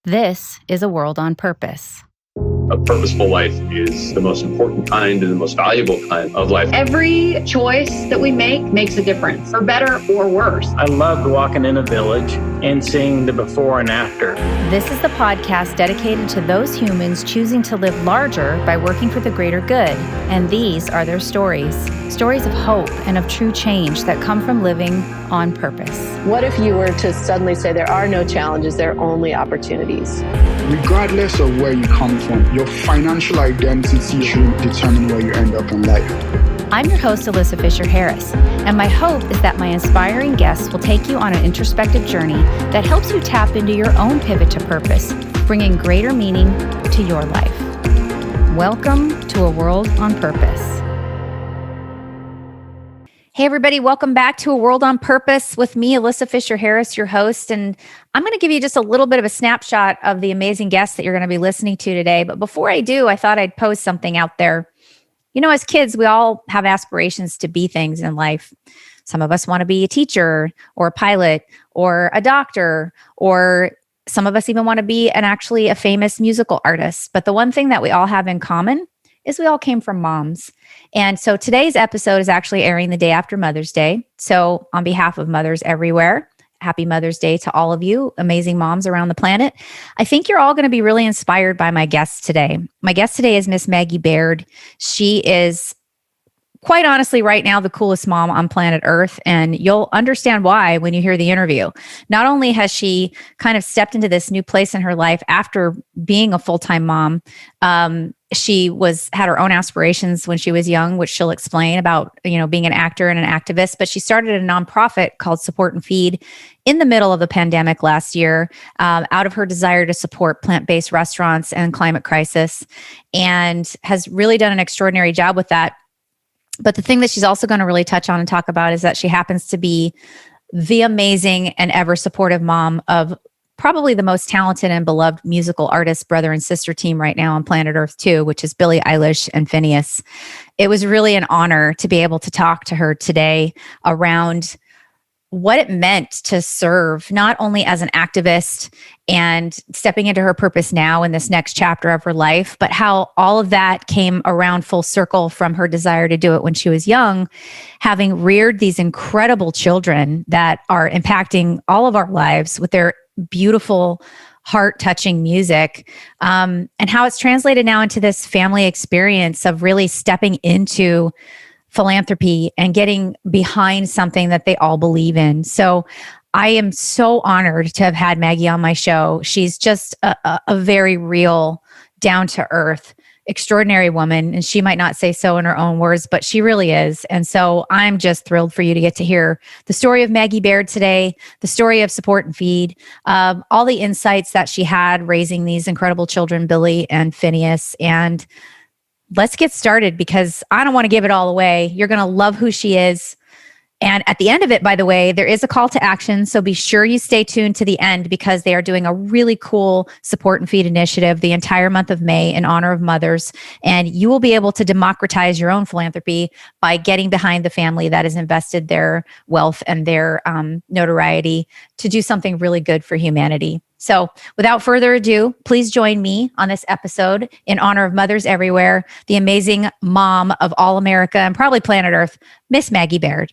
This is A World on Purpose. A purposeful life is the most important kind and the most valuable kind of life. Every choice that we make makes a difference, for better or worse. I loved walking in a village and seeing the before and after. This is the podcast dedicated to those humans choosing to live larger by working for the greater good. And these are their stories. Stories of hope and of true change that come from living on purpose. What if you were to suddenly say there are no challenges, there are only opportunities? Regardless of where you come from, your financial identity should determine where you end up in life. I'm your host, Alyssa Fisher-Harris, and my hope is that my inspiring guests will take you on an introspective journey that helps you tap into your own pivot to purpose, bringing greater meaning to your life. Welcome to A World on Purpose. Hey, everybody. Welcome back to A World on Purpose with me, Alyssa Fisher-Harris, your host. And I'm going to give you just a little bit of a snapshot of the amazing guests that you're going to be listening to today. But before I do, I thought I'd post something out there. You know, as kids, we all have aspirations to be things in life. Some of us want to be a teacher or a pilot or a doctor, or some of us even want to be actually a famous musical artist. But the one thing that we all have in common is we all came from moms. And so today's episode is actually airing the day after Mother's Day. So on behalf of mothers everywhere, happy Mother's Day to all of you amazing moms around the planet. I think you're all going to be really inspired by my guest today. My guest today is Miss Maggie Baird. She is, quite honestly, right now, the coolest mom on planet Earth. And you'll understand why when you hear the interview. Not only has she kind of stepped into this new place in her life after being a full-time mom, she had her own aspirations when she was young, which she'll explain about, being an actor and an activist. But she started a nonprofit called Support+Feed in the middle of the pandemic last year, out of her desire to support plant-based restaurants and climate crisis, and has really done an extraordinary job with that. But the thing that she's also going to really touch on and talk about is that she happens to be the amazing and ever supportive mom of probably the most talented and beloved musical artist, brother and sister team right now on planet Earth too, which is Billie Eilish and Finneas. It was really an honor to be able to talk to her today around what it meant to serve not only as an activist and stepping into her purpose now in this next chapter of her life, but how all of that came around full circle from her desire to do it when she was young, having reared these incredible children that are impacting all of our lives with their beautiful, heart-touching music, and how it's translated now into this family experience of really stepping into philanthropy and getting behind something that they all believe in. So I am so honored to have had Maggie on my show. She's just a very real, down-to-earth, extraordinary woman. And she might not say so in her own words, but she really is. And so I'm just thrilled for you to get to hear the story of Maggie Baird today, the story of Support+Feed, all the insights that she had raising these incredible children, Billie and Finneas. And let's get started because I don't want to give it all away. You're going to love who she is. And at the end of it, by the way, there is a call to action. So be sure you stay tuned to the end because they are doing a really cool Support+Feed initiative the entire month of May in honor of mothers. And you will be able to democratize your own philanthropy by getting behind the family that has invested their wealth and their notoriety to do something really good for humanity. So without further ado, please join me on this episode in honor of mothers everywhere, the amazing mom of all America and probably planet Earth, Miss Maggie Baird.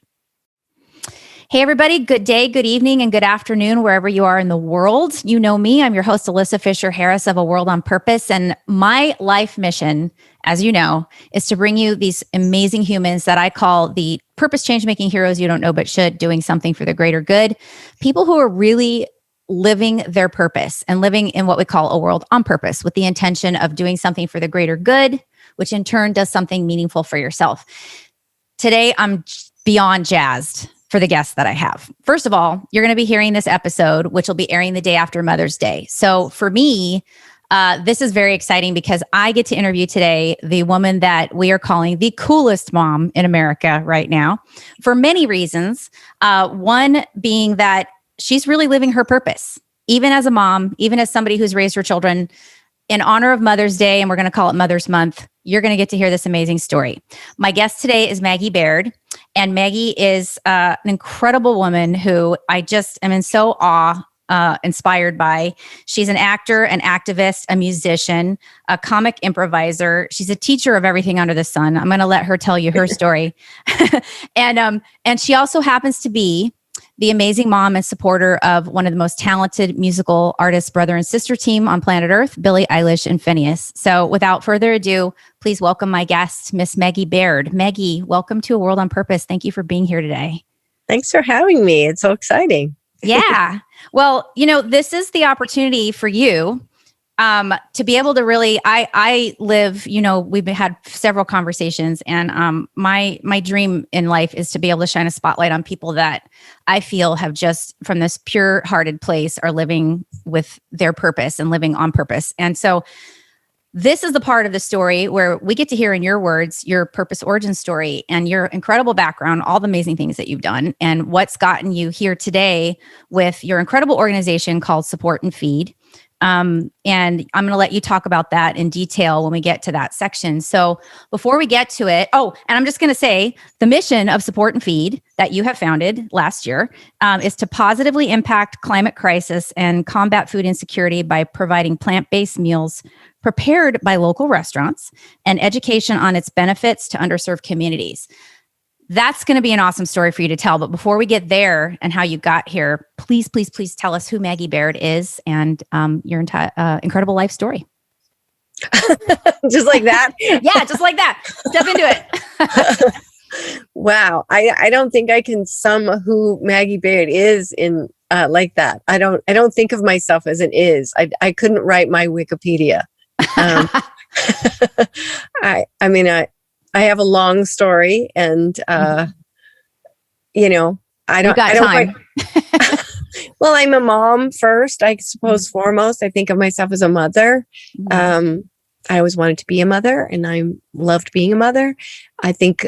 Hey, everybody. Good day, good evening, and good afternoon, wherever you are in the world. You know me. I'm your host, Alyssa Fisher-Harris of A World on Purpose. And my life mission, as you know, is to bring you these amazing humans that I call the purpose change-making heroes you don't know but should, doing something for the greater good. People who are really living their purpose and living in what we call a world on purpose with the intention of doing something for the greater good, which in turn does something meaningful for yourself. Today, I'm beyond jazzed for the guests that I have. First of all, you're going to be hearing this episode, which will be airing the day after Mother's Day. So for me, this is very exciting because I get to interview today the woman that we are calling the coolest mom in America right now for many reasons. One being that she's really living her purpose, even as a mom, even as somebody who's raised her children in honor of Mother's Day, and we're going to call it Mother's Month. You're going to get to hear this amazing story. My guest today is Maggie Baird, and Maggie is an incredible woman who I just am in so awe inspired by. She's an actor, an activist, a musician, a comic improviser. She's a teacher of everything under the sun. I'm going to let her tell you her story. And she also happens to be the amazing mom and supporter of one of the most talented musical artists, brother and sister team on planet Earth, Billie Eilish and Finneas. So without further ado, please welcome my guest, Miss Maggie Baird. Maggie, welcome to A World on Purpose. Thank you for being here today. Thanks for having me. It's so exciting. Yeah. Well, this is the opportunity for you to be able to really, I live, we've had several conversations, and my dream in life is to be able to shine a spotlight on people that I feel have just from this pure hearted place are living with their purpose and living on purpose. And so this is the part of the story where we get to hear in your words, your purpose origin story and your incredible background, all the amazing things that you've done and what's gotten you here today with your incredible organization called Support+Feed. And I'm going to let you talk about that in detail when we get to that section. So before we get to it, and I'm just going to say the mission of Support+Feed that you have founded last year is to positively impact climate crisis and combat food insecurity by providing plant-based meals prepared by local restaurants and education on its benefits to underserved communities. That's going to be an awesome story for you to tell. But before we get there and how you got here, please, please, please tell us who Maggie Baird is and your entire incredible life story. Just like that? Yeah, just like that. Step into it. Wow. I don't think I can sum who Maggie Baird is in like that. I don't think of myself as an is. I couldn't write my Wikipedia. I have a long story, and I don't time. Well, I'm a mom first, I suppose. Foremost, I think of myself as a mother. I always wanted to be a mother, and I loved being a mother. I think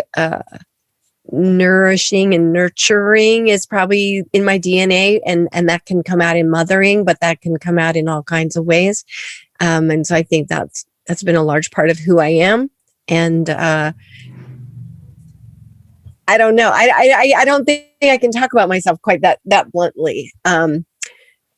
nourishing and nurturing is probably in my DNA, and that can come out in mothering, but that can come out in all kinds of ways. And so I think that's been a large part of who I am. And I don't know. I don't think I can talk about myself quite that bluntly.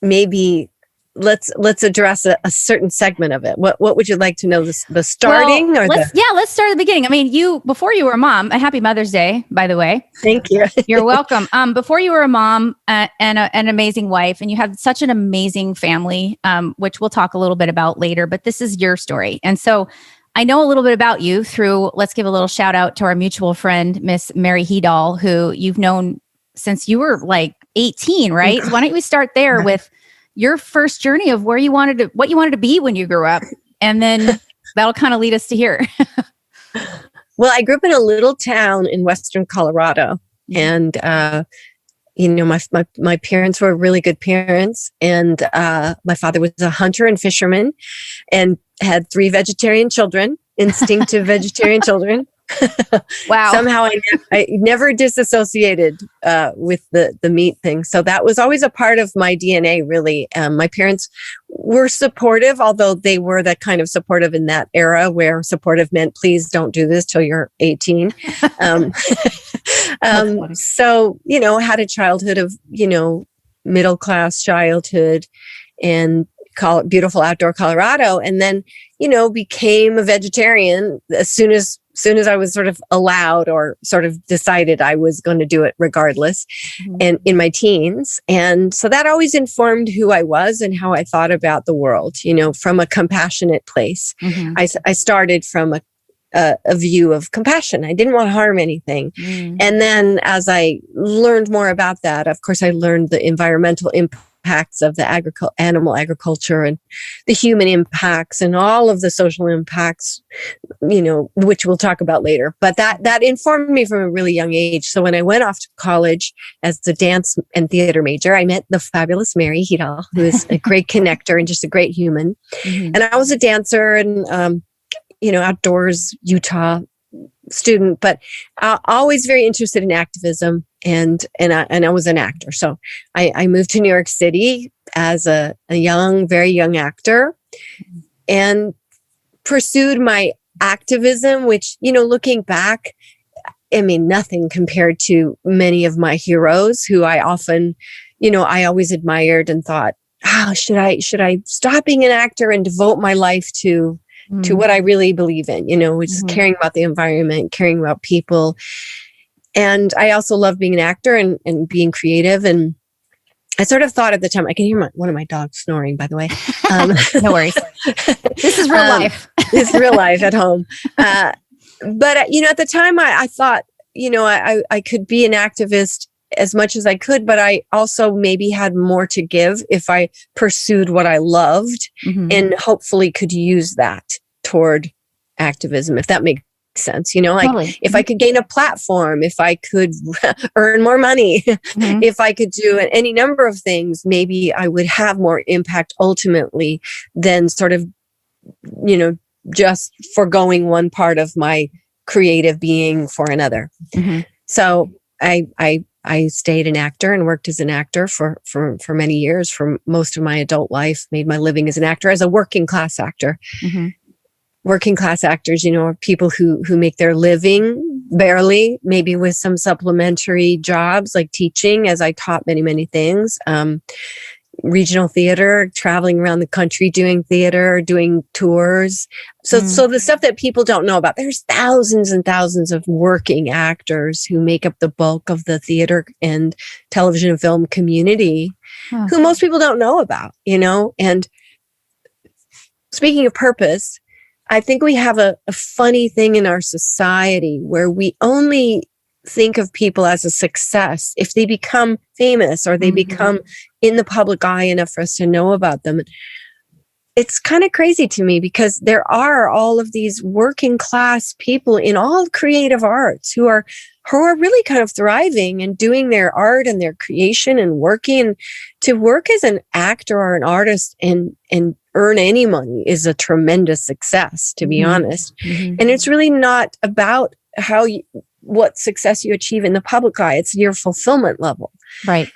Maybe let's address a certain segment of it. What would you like to know? The starting, let's start at the beginning. I mean, before you were a mom. A happy Mother's Day, by the way. Thank you. You're welcome. Before you were a mom and an amazing wife, and you had such an amazing family, which we'll talk a little bit about later. But this is your story, and so I know a little bit about you through. Let's give a little shout out to our mutual friend, Miss Mary Hedall, who you've known since you were like 18, right? So why don't we start there with your first journey of what you wanted to be when you grew up, and then that'll kind of lead us to here. Well, I grew up in a little town in Western Colorado, and my parents were really good parents, and my father was a hunter and fisherman, and had 3 vegetarian children, instinctive vegetarian children. Wow! Somehow I never disassociated with the meat thing. So that was always a part of my DNA, really. My parents were supportive, although they were that kind of supportive in that era where supportive meant, please don't do this till you're 18. So, had a childhood of, middle-class childhood and beautiful outdoor Colorado. And then, became a vegetarian as soon as I was sort of allowed or sort of decided I was going to do it regardless, and in my teens. And so that always informed who I was and how I thought about the world, from a compassionate place. I started from a view of compassion. I didn't want to harm anything. And then as I learned more about that, of course, I learned the environmental impacts of the animal agriculture and the human impacts and all of the social impacts, which we'll talk about later. But that informed me from a really young age. So when I went off to college as a dance and theater major, I met the fabulous Mary Hedall, who is a great connector and just a great human. And I was a dancer and, outdoors Utah student, but always very interested in activism. And I was an actor. So I moved to New York City as a very young actor and pursued my activism, which, looking back, I mean, nothing compared to many of my heroes who I often, I always admired and thought, should I stop being an actor and devote my life to what I really believe in, which is caring about the environment, caring about people. And I also love being an actor and being creative. And I sort of thought at the time, I can hear one of my dogs snoring, by the way. No worries. This is real life. This is real life at home. But, at the time I thought, I could be an activist as much as I could, but I also maybe had more to give if I pursued what I loved and hopefully could use that toward activism, if that makes sense. Totally. If I could gain a platform, if I could earn more money, if I could do any number of things, maybe I would have more impact ultimately than sort of, just foregoing one part of my creative being for another. So I stayed an actor and worked as an actor for many years, for most of my adult life, made my living as an actor, as a working class actor. Working class actors, are people who make their living barely, maybe with some supplementary jobs like teaching, as I taught many, many things. Regional theater, traveling around the country, doing theater, doing tours. So the stuff that people don't know about, there's thousands and thousands of working actors who make up the bulk of the theater and television and film community who most people don't know about, And speaking of purpose, I think we have a funny thing in our society where we only think of people as a success if they become famous or they become in the public eye enough for us to know about them. It's kind of crazy to me because there are all of these working class people in all creative arts who are really kind of thriving and doing their art and their creation and working. To work as an actor or an artist and earn any money is a tremendous success, to be honest. And it's really not about what success you achieve in the public eye. It's your fulfillment level. Right.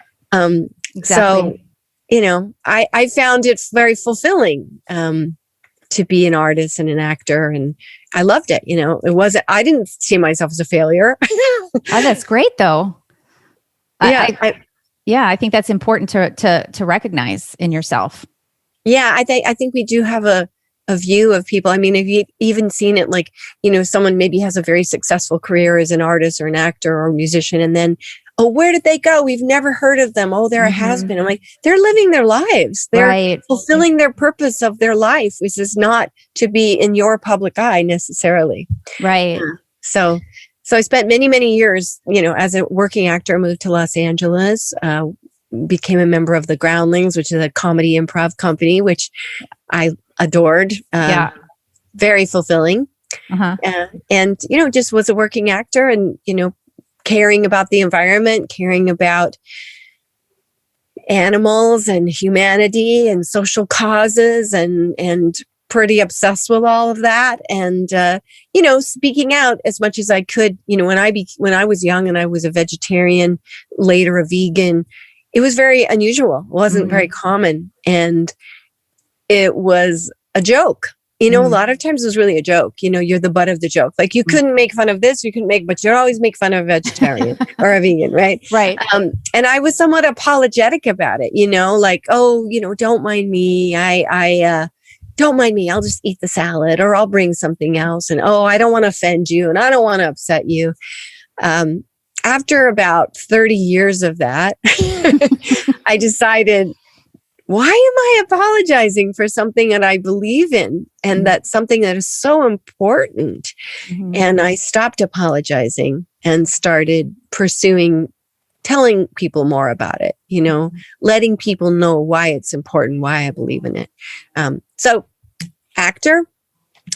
Exactly. So, I found it very fulfilling to be an artist and an actor, and I loved it. I didn't see myself as a failure. Oh, that's great though. I think that's important to recognize in yourself. Yeah, I think we do have a view of people. I mean, have you even seen it like, someone maybe has a very successful career as an artist or an actor or a musician, and then, oh, where did they go? We've never heard of them. Oh, they're a has-been. I'm like, they're living their lives. They're fulfilling their purpose of their life, which is not to be in your public eye necessarily. Right. So I spent many, many years, as a working actor, moved to Los Angeles, became a member of the Groundlings, which is a comedy improv company, which I adored. Very fulfilling. And, just was a working actor and, caring about the environment, caring about animals and humanity and social causes and pretty obsessed with all of that. And, speaking out as much as I could, when I was young and I was a vegetarian, later a vegan, it was very unusual. It wasn't very common. And it was a joke. A lot of times it was really a joke. You're the butt of the joke. Like you couldn't make fun of this, but you'd always make fun of a vegetarian or a vegan, right? Right. And I was somewhat apologetic about it, like, oh, don't mind me. I don't mind me. I'll just eat the salad or I'll bring something else. And, oh, I don't want to offend you and I don't want to upset you. After about 30 years of that, I decided, why am I apologizing for something that I believe in and that's something that is so important? And I stopped apologizing and started pursuing, telling people more about it, letting people know why it's important, why I believe in it. So actor,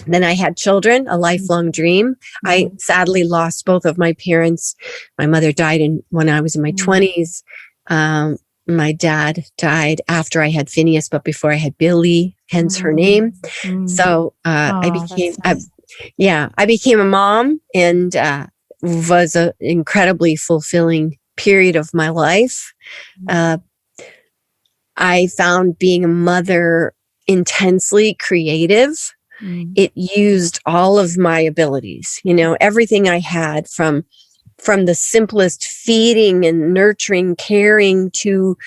then I had children, a lifelong dream. I sadly lost both of my parents. My mother died when I was in my 20s. My dad died after I had Finneas, but before I had Billie, hence her name. So I became a mom and was an incredibly fulfilling period of my life. I found being a mother intensely creative. It used all of my abilities, everything I had from the simplest feeding and nurturing, caring to,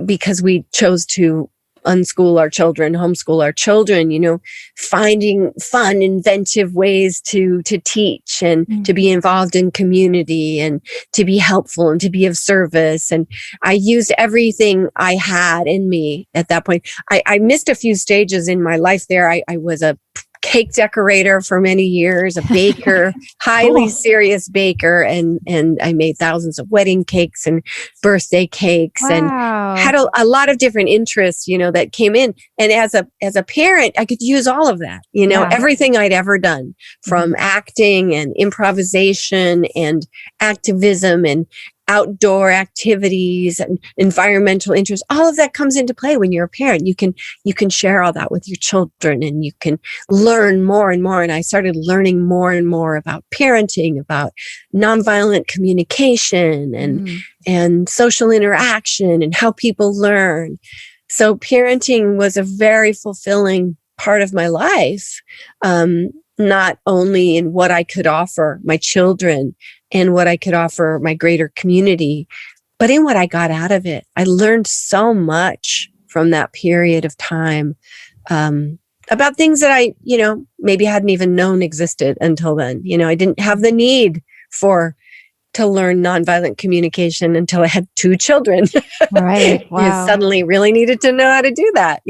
because we chose to unschool our children, homeschool our children, finding fun, inventive ways to teach and to be involved in community and to be helpful and to be of service. And I used everything I had in me at that point. I missed a few stages in my life there. I was a cake decorator for many years, a baker, highly serious baker. And I made thousands of wedding cakes and birthday cakes and had a lot of different interests, that came in. And as a parent, I could use all of that, everything I'd ever done, from acting and improvisation and activism and outdoor activities and environmental interests. All of that comes into play when you're a parent. You can share all that with your children, and you can learn more and more. And I started learning more and more about parenting, about nonviolent communication and social interaction and how people learn. So parenting was a very fulfilling part of my life, not only in what I could offer my children and what I could offer my greater community, but in what I got out of it. I learned so much from that period of time, about things that I, maybe hadn't even known existed until then. I didn't have the need to learn nonviolent communication until I had 2 children. Right. Wow. You suddenly really needed to know how to do that,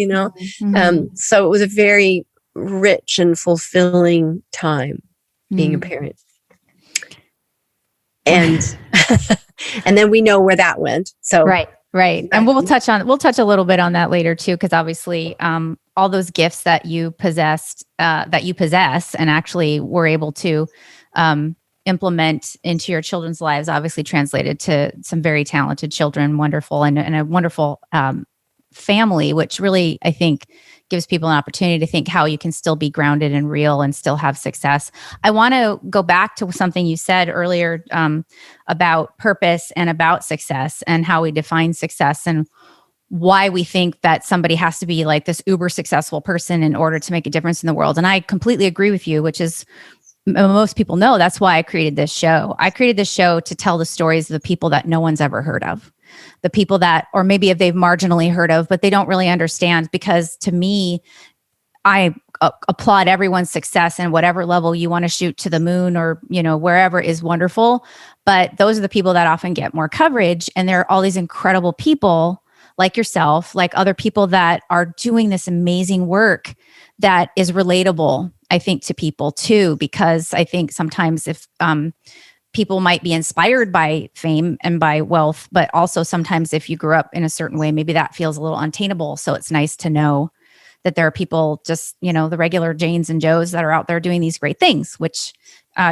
So it was a very rich and fulfilling time being a parent. And and then we know where that went. So right. And we'll touch a little bit on that later too, because obviously all those gifts that you possess and actually were able to implement into your children's lives, obviously translated to some very talented children, wonderful, and a wonderful family, which really, I think, gives people an opportunity to think how you can still be grounded and real and still have success. I want to go back to something you said earlier about purpose and about success and how we define success and why we think that somebody has to be like this uber successful person in order to make a difference in the world. And I completely agree with you, which is most people know that's why I created this show. I created this show to tell the stories of the people that no one's ever heard of. The people that, or maybe if they've marginally heard of, but they don't really understand, because to me, I applaud everyone's success and whatever level you want to shoot to the moon or, wherever is wonderful. But those are the people that often get more coverage. And there are all these incredible people like yourself, like other people that are doing this amazing work that is relatable, I think, to people too, because I think sometimes if, people might be inspired by fame and by wealth, but also sometimes if you grew up in a certain way, maybe that feels a little unattainable. So it's nice to know that there are people just, the regular Janes and Joes that are out there doing these great things, which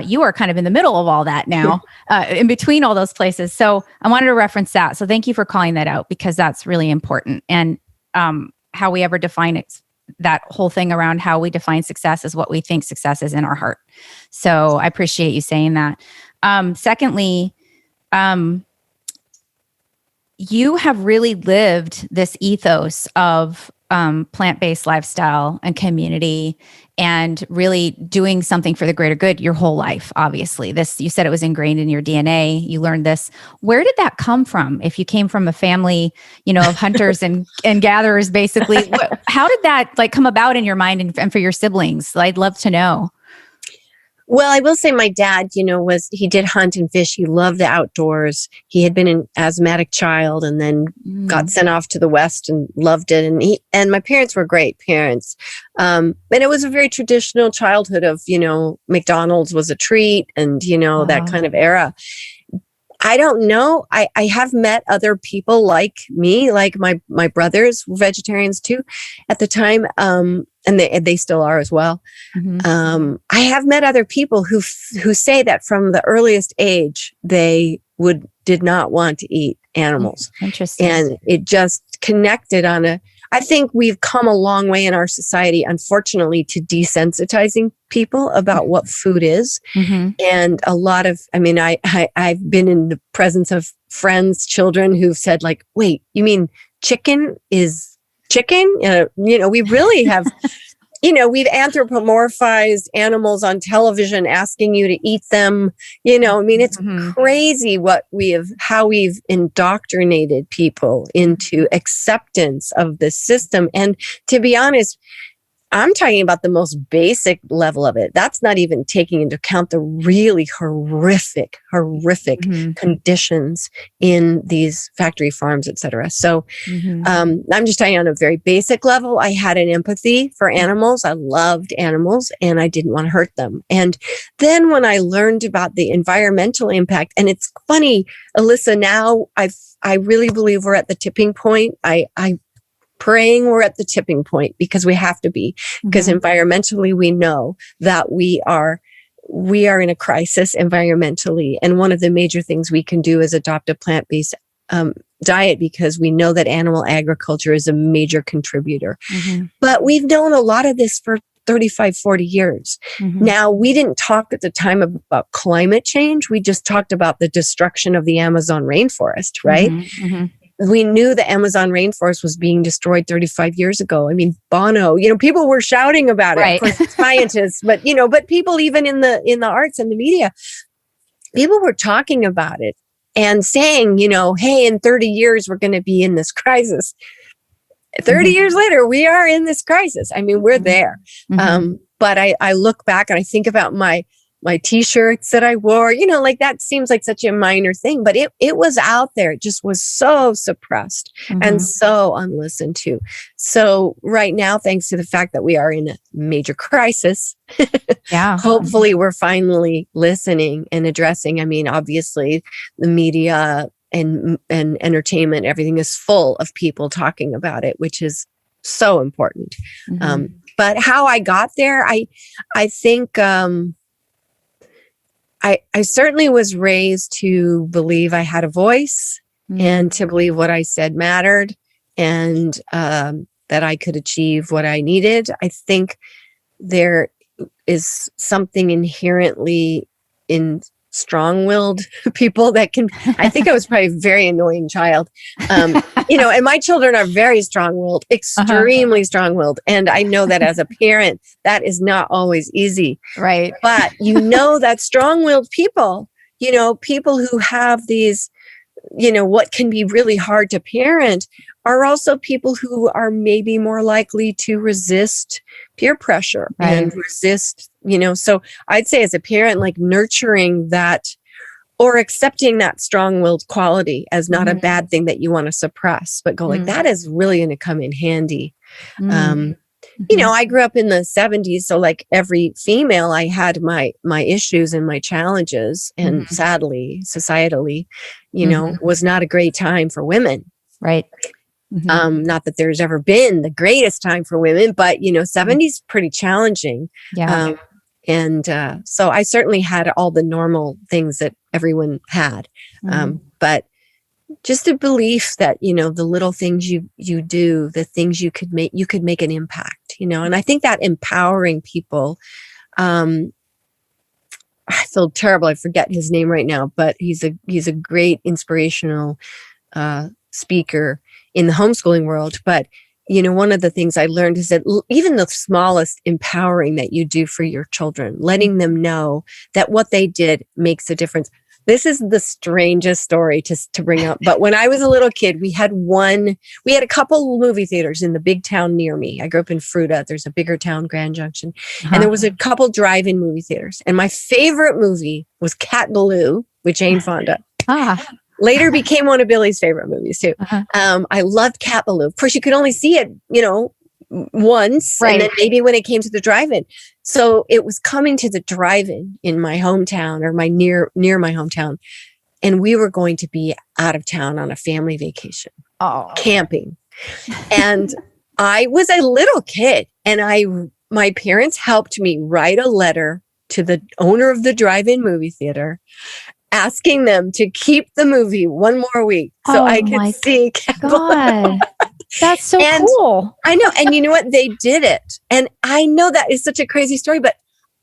you are kind of in the middle of all that now, in between all those places. So I wanted to reference that. So thank you for calling that out, because that's really important. And how we ever define it, that whole thing around how we define success is what we think success is in our heart. So I appreciate you saying that. Secondly, you have really lived this ethos of plant-based lifestyle and community and really doing something for the greater good your whole life. Obviously, you said it was ingrained in your DNA. You learned this. Where did that come from? If you came from a family, of hunters and gatherers, basically, how did that come about in your mind and for your siblings? I'd love to know. Well, I will say my dad, he did hunt and fish. He loved the outdoors. He had been an asthmatic child and then got sent off to the West and loved it. And my parents were great parents. And it was a very traditional childhood of, McDonald's was a treat and, that kind of era. I don't know. I have met other people like me, like my brothers were vegetarians too at the time. And they still are as well. Mm-hmm. I have met other people who say that from the earliest age, they did not want to eat animals. Interesting. And it just connected I think we've come a long way in our society, unfortunately, to desensitizing people about what food is. Mm-hmm. And a lot of, I've been in the presence of friends, children who've said wait, you mean chicken is chicken? We really have we've anthropomorphized animals on television, asking you to eat them. It's crazy how we've indoctrinated people into acceptance of the system. And to be honest, I'm talking about the most basic level of it. That's not even taking into account the really horrific conditions in these factory farms, et cetera. So I'm just talking on a very basic level. I had an empathy for animals. I loved animals and I didn't want to hurt them. And then when I learned about the environmental impact, and it's funny, Alyssa, now I really believe we're at the tipping point. I praying we're at the tipping point, because we have to be, because environmentally we know that we are in a crisis environmentally. And one of the major things we can do is adopt a plant-based diet, because we know that animal agriculture is a major contributor. But we've known a lot of this for 35, 40 years. Now, we didn't talk at the time about climate change. We just talked about the destruction of the Amazon rainforest, right? We knew the Amazon rainforest was being destroyed 35 years ago. I mean, Bono, people were shouting about it, right. Of course, scientists, but people even in the arts and the media, people were talking about it and saying, hey, in 30 years, we're going to be in this crisis. 30 years later, we are in this crisis. I mean, we're there. But I look back and I think about my t-shirts that I wore, that seems like such a minor thing, but it was out there. It just was so suppressed and so unlistened to. So right now, thanks to the fact that we are in a major crisis, hopefully we're finally listening and addressing. I mean, obviously the media and entertainment, everything is full of people talking about it, which is so important. But how I got there, I think, I certainly was raised to believe I had a voice and to believe what I said mattered, and that I could achieve what I needed. I think there is something inherently in strong-willed people that can, I think I was probably a very annoying child. And my children are very strong-willed, extremely strong-willed. And I know that as a parent, that is not always easy. Right. But that strong-willed people, people who have these, what can be really hard to parent, are also people who are maybe more likely to resist peer pressure and resist, so I'd say as a parent, like nurturing that or accepting that strong-willed quality as not a bad thing that you want to suppress, but go like, that is really going to come in handy. I grew up in the 70s. So like every female, I had my issues and my challenges, and sadly, societally, was not a great time for women. Right. Not that there's ever been the greatest time for women, but 70s pretty challenging. Yeah. So I certainly had all the normal things that everyone had. But just a belief that, the little things you do, the things you could make an impact, and I think that empowering people, I feel terrible. I forget his name right now, but he's a great inspirational, speaker in the homeschooling world. But, one of the things I learned is that even the smallest empowering that you do for your children, letting them know that what they did makes a difference. This is the strangest story to bring up. But when I was a little kid, we had a couple movie theaters in the big town near me. I grew up in Fruita. There's a bigger town, Grand Junction. And there was a couple drive-in movie theaters. And my favorite movie was Cat Ballou with Jane Fonda. Later became one of Billie's favorite movies too. I loved Cat Ballou. Of course, you could only see it, once, and then maybe when it came to the drive-in. So it was coming to the drive-in in my hometown, or near my hometown, and we were going to be out of town on a family vacation, camping. And I was a little kid, and my parents helped me write a letter to the owner of the drive-in movie theater, asking them to keep the movie one more week so I could see Cat Ballou. That's so cool. I know. And you know what? They did it. And I know that is such a crazy story, but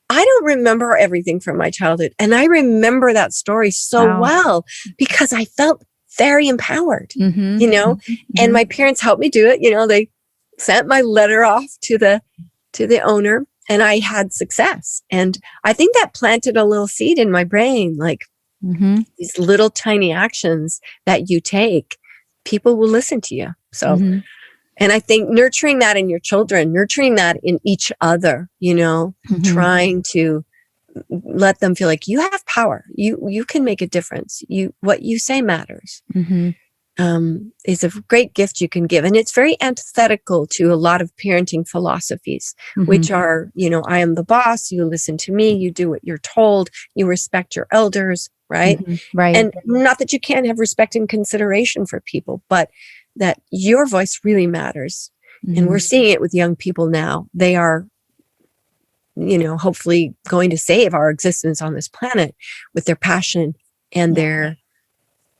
I don't remember everything from my childhood. And I remember that story so well because I felt very empowered, and my parents helped me do it. They sent my letter off to the to the owner, and I had success. And I think that planted a little seed in my brain, like these little tiny actions that you take, people will listen to you. So, and I think nurturing that in your children, nurturing that in each other, trying to let them feel like you have power. You can make a difference. What you say matters. Is a great gift you can give. And it's very antithetical to a lot of parenting philosophies, which are, I am the boss, you listen to me, you do what you're told, you respect your elders, right? Right. And not that you can't have respect and consideration for people, but that your voice really matters. And we're seeing it with young people now. They are, hopefully going to save our existence on this planet with their passion and their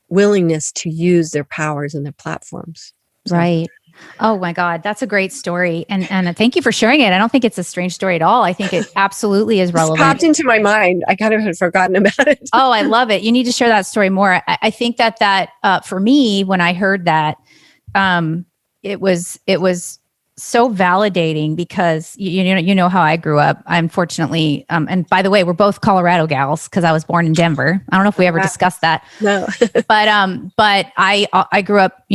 willingness to use their powers and their platforms. So. Right. Oh my God. That's a great story. And thank you for sharing it. I don't think it's a strange story at all. I think it absolutely is relevant. It popped into my mind. I kind of had forgotten about it. Oh, I love it. You need to share that story more. I think that for me, when I heard that, it was so validating because you know how I grew up. I'm fortunately, and by the way, we're both Colorado gals because I was born in Denver. I don't know if we ever discussed that. No. but I grew up,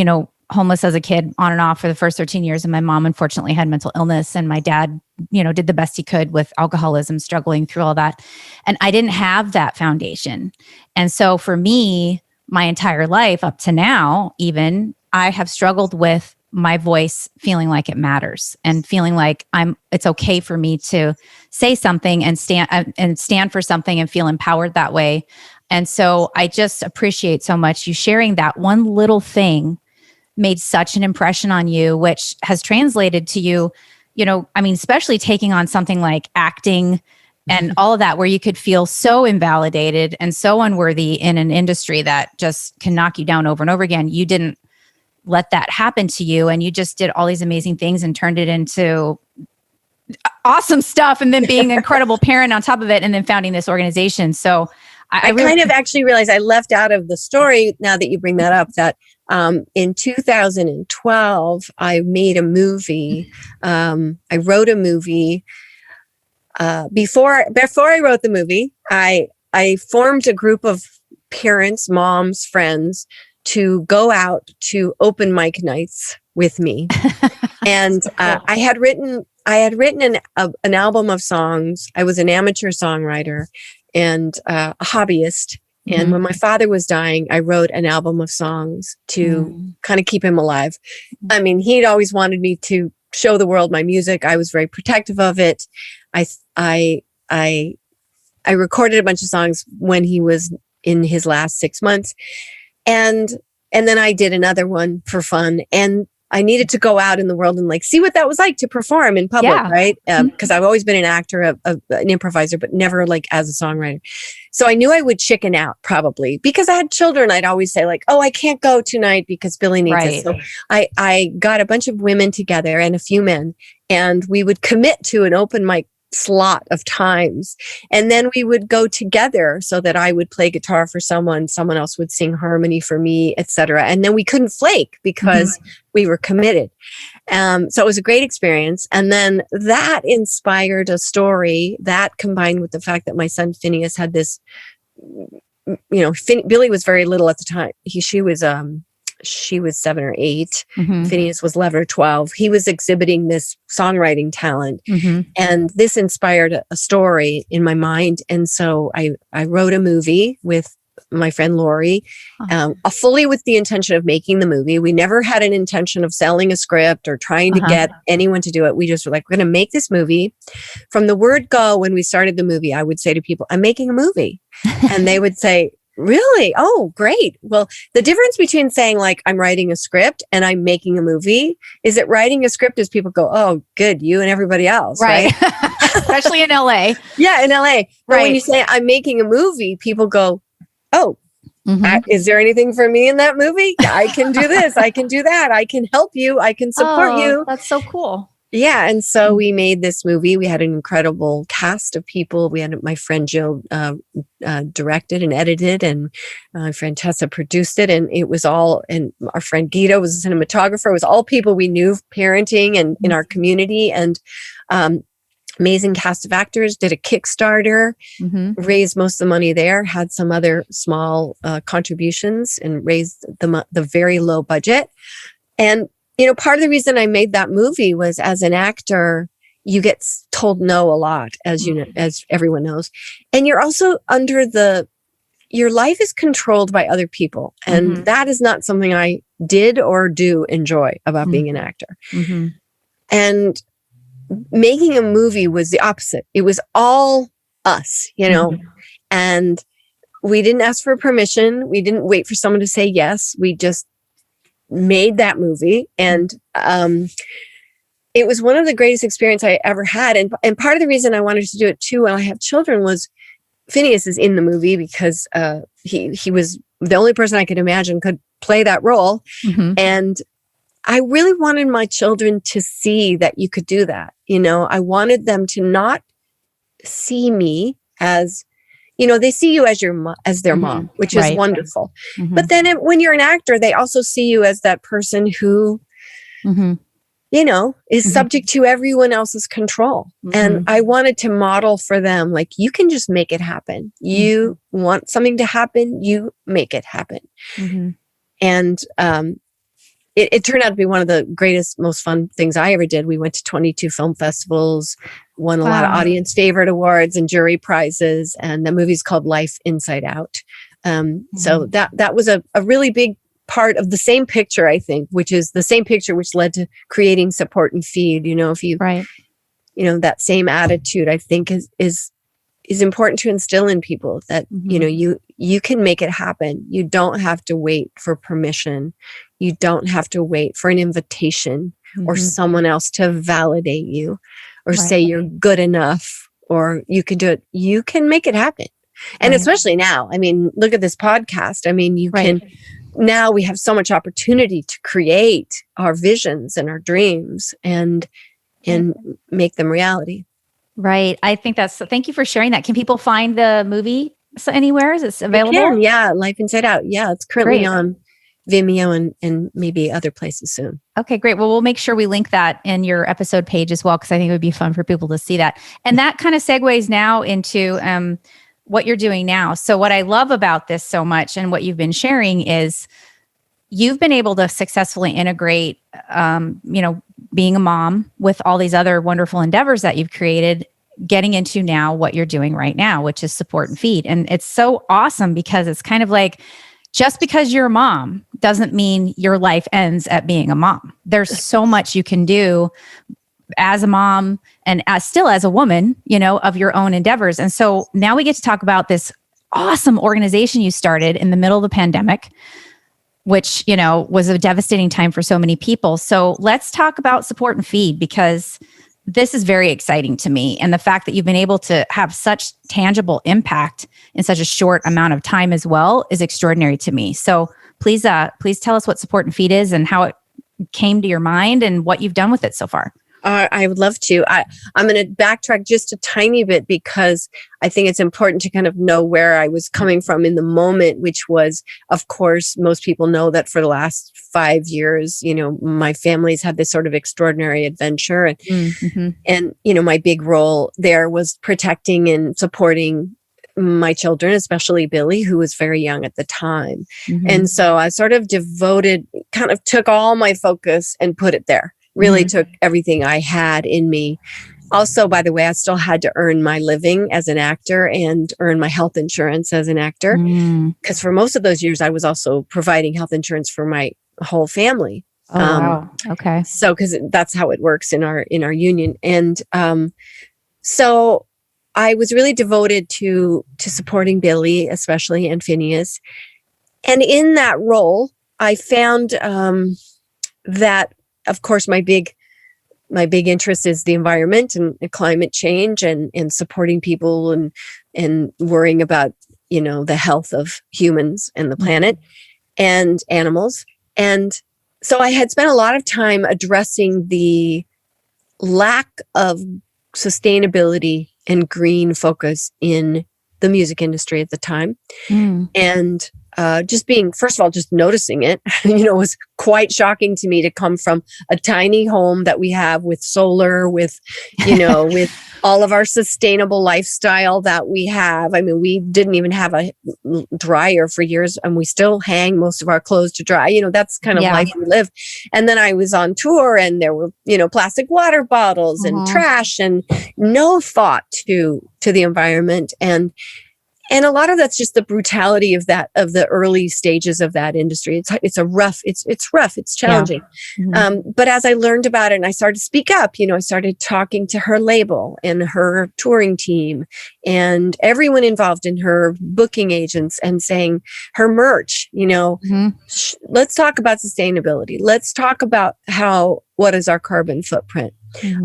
homeless as a kid on and off for the first 13 years. And my mom unfortunately had mental illness, and my dad, did the best he could with alcoholism, struggling through all that. And I didn't have that foundation. And so for me, my entire life up to now, even, I have struggled with my voice feeling like it matters and feeling like it's okay for me to say something and stand for something and feel empowered that way. And so I just appreciate so much you sharing that one little thing made such an impression on you, which has translated to you, especially taking on something like acting and all of that, where you could feel so invalidated and so unworthy in an industry that just can knock you down over and over again. You didn't let that happen to you, and you just did all these amazing things and turned it into awesome stuff, and then being an incredible parent on top of it, and then founding this organization. So I really kind of actually realized I left out of the story, now that you bring that up, that in 2012, I made a movie. I wrote a movie. Before I wrote the movie, I formed a group of parents, moms, friends, to go out to open mic nights with me. And I had written an album of songs. I was an amateur songwriter and a hobbyist. And when my father was dying, I wrote an album of songs to kind of keep him alive. I mean, he'd always wanted me to show the world my music. I was very protective of it. I recorded a bunch of songs when he was in his last 6 months. And then I did another one for fun. And I needed to go out in the world and see what that was like to perform in public, right? Because I've always been an actor, an improviser, but never as a songwriter. So I knew I would chicken out probably because I had children. I'd always say oh, I can't go tonight because Billie needs it. So I got a bunch of women together and a few men, and we would commit to an open mic slot of times, and then we would go together so that I would play guitar for someone else would sing harmony for me, etc. And then we couldn't flake because we were committed. So it was a great experience. And then that inspired a story that, combined with the fact that my son Finneas had this, Billie was very little at the time. She was 7 or 8. Finneas was 11 or 12. He was exhibiting this songwriting talent. And this inspired a story in my mind. And so I wrote a movie with my friend Lori, fully with the intention of making the movie. We never had an intention of selling a script or trying to get anyone to do it. We just were we're going to make this movie. From the word go, when we started the movie, I would say to people, I'm making a movie. And they would say, really? Oh, great. Well, the difference between saying I'm writing a script and I'm making a movie is that writing a script is people go, oh, good, you and everybody else. Right. Especially in LA. Yeah, in LA. But when you say I'm making a movie, people go, oh, is there anything for me in that movie? I can do this. I can do that. I can help you. I can support you. That's so cool. Yeah. And so we made this movie. We had an incredible cast of people. We had my friend Jill directed and edited, and my friend Tessa produced it. And it was all, and our friend Gita was a cinematographer. It was all people we knew parenting and in our community. And amazing cast of actors, did a Kickstarter, raised most of the money there, had some other small contributions, and raised the very low budget. And part of the reason I made that movie was, as an actor, you get told no a lot, as as everyone knows. And you're also your life is controlled by other people. And that is not something I did or do enjoy about being an actor. And making a movie was the opposite. It was all us, and we didn't ask for permission. We didn't wait for someone to say yes. We just made that movie. And it was one of the greatest experiences I ever had. And part of the reason I wanted to do it too when I have children was Finneas is in the movie because he was the only person I could imagine could play that role. And I really wanted my children to see that you could do that. I wanted them to not see me as, they see you as as their mom, which is wonderful. But then when you're an actor, they also see you as that person who, is subject to everyone else's control. And I wanted to model for them, like, you can just make it happen. You want something to happen, you make it happen. And it turned out to be one of the greatest, most fun things I ever did. We went to 22 film festivals, won a lot of audience favorite awards and jury prizes. And the movie's called Life Inside Out. So that was a really big part of the same picture, I think, which is the same picture which led to creating Support and Feed. If you, that same attitude, I think is important to instill in people, that, you can make it happen. You don't have to wait for permission. You don't have to wait for an invitation or someone else to validate you or say you're good enough or you can do it. You can make it happen. And especially now, look at this podcast. You can, now we have so much opportunity to create our visions and our dreams and make them reality. Right. I think thank you for sharing that. Can people find the movie anywhere? Is it available? Yeah. Life Inside Out. Yeah. It's currently on Vimeo and maybe other places soon. Okay, great. Well, we'll make sure we link that in your episode page as well, because I think it would be fun for people to see that. And that kind of segues now into what you're doing now. So what I love about this so much and what you've been sharing is you've been able to successfully integrate, being a mom with all these other wonderful endeavors that you've created, getting into now what you're doing right now, which is Support and Feed. And it's so awesome because it's kind of like, just because you're a mom doesn't mean your life ends at being a mom. There's so much you can do as a mom and still as a woman, of your own endeavors. And so now we get to talk about this awesome organization you started in the middle of the pandemic, which, was a devastating time for so many people. So let's talk about Support and Feed, because this is very exciting to me. And the fact that you've been able to have such tangible impact in such a short amount of time as well is extraordinary to me. So please tell us what Support and Feed is and how it came to your mind and what you've done with it so far. I would love to. I'm going to backtrack just a tiny bit because I think it's important to kind of know where I was coming from in the moment, which was, of course, most people know that for the last 5 years, my family's had this sort of extraordinary adventure. And my big role there was protecting and supporting my children, especially Billie, who was very young at the time. And so I sort of took all my focus and put it there. Really took everything I had in me. Also, by the way, I still had to earn my living as an actor and earn my health insurance as an actor. Because for most of those years, I was also providing health insurance for my whole family. Wow. Okay. So, because that's how it works in our union. And so I was really devoted to supporting Billie, especially, and Finneas. And in that role, I found that, of course, my big interest is the environment and climate change and supporting people and worrying about, the health of humans and the planet and animals. And so I had spent a lot of time addressing the lack of sustainability and green focus in the music industry at the time. And just being, first of all, just noticing it, was quite shocking to me to come from a tiny home that we have with solar, with, with all of our sustainable lifestyle that we have. I mean, we didn't even have a dryer for years, and we still hang most of our clothes to dry. That's kind of life we live. And then I was on tour, and there were, plastic water bottles and trash, and no thought to the environment. And a lot of that's just the brutality of the early stages of that industry. It's rough. It's challenging. Yeah. But as I learned about it and I started to speak up, I started talking to her label and her touring team and everyone involved in her booking agents and saying her merch, let's talk about sustainability. Let's talk about what is our carbon footprint?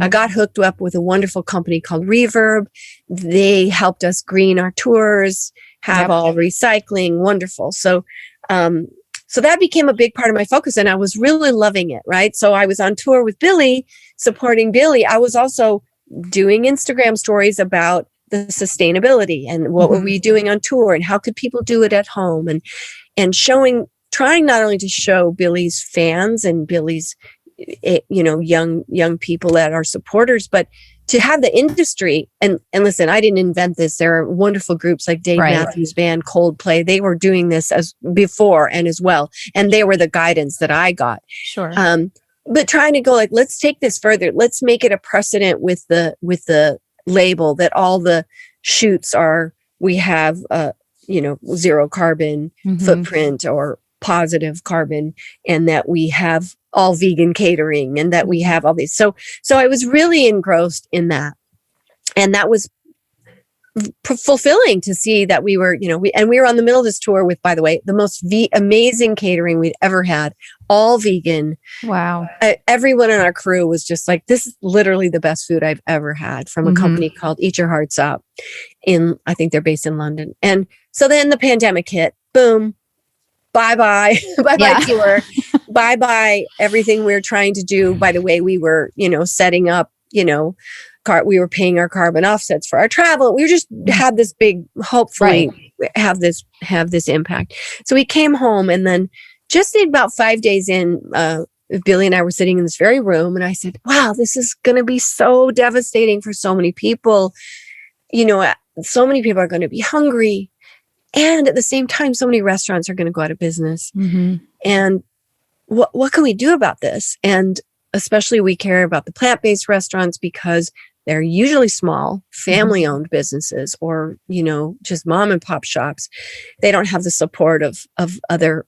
I got hooked up with a wonderful company called Reverb. They helped us green our tours, have all recycling, wonderful. So that became a big part of my focus, and I was really loving it, right? So I was on tour with Billie, supporting Billie. I was also doing Instagram stories about the sustainability and what were we doing on tour and how could people do it at home, and trying not only to show Billie's fans and Billie's young people that are supporters, but to have the industry and listen, I didn't invent this. There are wonderful groups like Dave Matthews Band, Coldplay. They were doing this as before and as well. And they were the guidance that I got. Sure. But trying to go let's take this further. Let's make it a precedent with the label that all the shoots we have, zero carbon footprint or positive carbon, and that we have all vegan catering and that we have all these. So I was really engrossed in that. And that was fulfilling to see that we were, we were on the middle of this tour with, by the way, the most amazing catering we'd ever had, all vegan. Wow. Everyone in our crew was just like, this is literally the best food I've ever had from a company called Eat Your Hearts Out I think they're based in London. And so then the pandemic hit, boom. Bye-bye tour. Bye-bye everything we were trying to do. By the way, we were, setting up, we were paying our carbon offsets for our travel. We were just had this big, hopefully have this impact. So we came home, and then just about 5 days in, Billie and I were sitting in this very room, and I said, wow, this is going to be so devastating for so many people. So many people are going to be hungry. And at the same time, so many restaurants are going to go out of business. And what can we do about this? And especially we care about the plant-based restaurants because they're usually small, family-owned businesses or, just mom and pop shops. They don't have the support of other,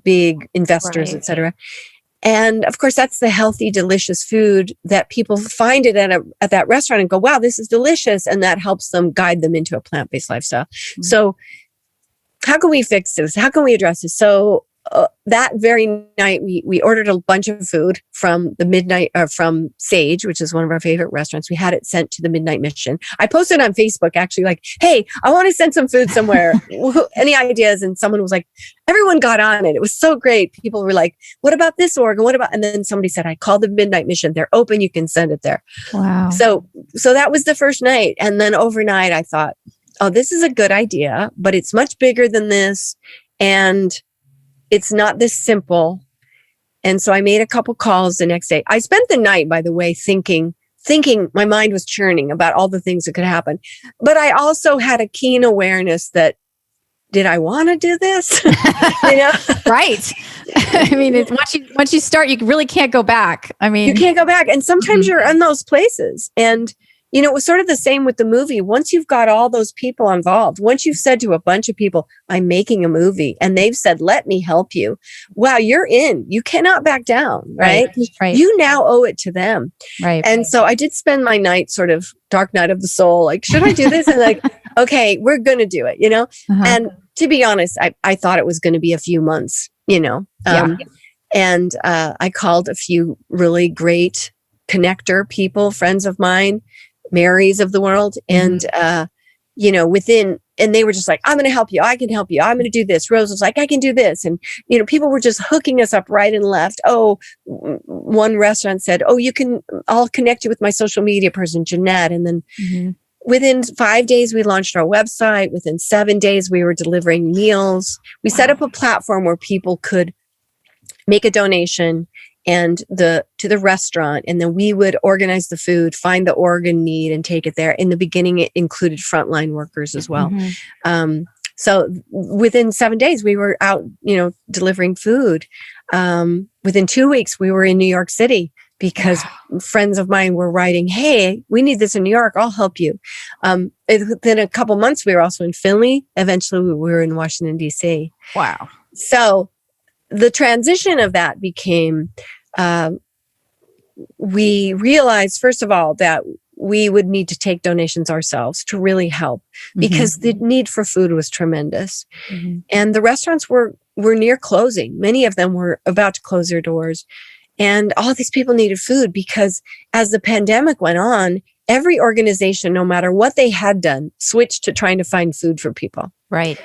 big investors, et cetera. And of course, that's the healthy, delicious food that people find it at that restaurant and go, wow, this is delicious. And that helps them guide them into a plant-based lifestyle. So how can we fix this? How can we address this? So that very night, we ordered a bunch of food from from Sage, which is one of our favorite restaurants. We had it sent to the Midnight Mission. I posted on Facebook actually like, hey, I want to send some food somewhere. Any ideas? And someone was like, everyone got on it. It was so great. People were like, what about this org? And then somebody said, I called the Midnight Mission. They're open. You can send it there. Wow. So that was the first night. And then overnight I thought, oh, this is a good idea, but it's much bigger than this. And it's not this simple. And so I made a couple calls the next day. I spent the night, by the way, thinking my mind was churning about all the things that could happen. But I also had a keen awareness that, did I want to do this? Right. I mean, once you start, you really can't go back. I mean, you can't go back. And sometimes you're in those places. And it was sort of the same with the movie. Once you've got all those people involved, once you've said to a bunch of people, I'm making a movie, and they've said, let me help you. Wow, you're in. You cannot back down, right? Right. You now owe it to them. Right. And so I did spend my night sort of dark night of the soul. Like, should I do this? And like, okay, we're going to do it, And to be honest, I thought it was going to be a few months, And I called a few really great connector people, friends of mine, Marys of the world. And and they were just like, I'm going to help you. I can help you. I'm going to do this. Rose was like, I can do this. And, people were just hooking us up right and left. Oh, one restaurant said, oh, I'll connect you with my social media person, Jeanette. And then within 5 days, we launched our website. Within 7 days, we were delivering meals. We set up a platform where people could make a donation to the restaurant, and then we would organize the food, find the organ need, and take it there. In the beginning, it included frontline workers as well. So within 7 days, we were out, delivering food. Within 2 weeks, we were in New York City because friends of mine were writing, hey, we need this in New York. I'll help you. Within a couple months, we were also in Philly. Eventually, we were in Washington, D.C. Wow. So the transition of that became, we realized, first of all, that we would need to take donations ourselves to really help because the need for food was tremendous. And the restaurants were near closing. Many of them were about to close their doors. And all these people needed food because as the pandemic went on, every organization, no matter what they had done, switched to trying to find food for people. Right.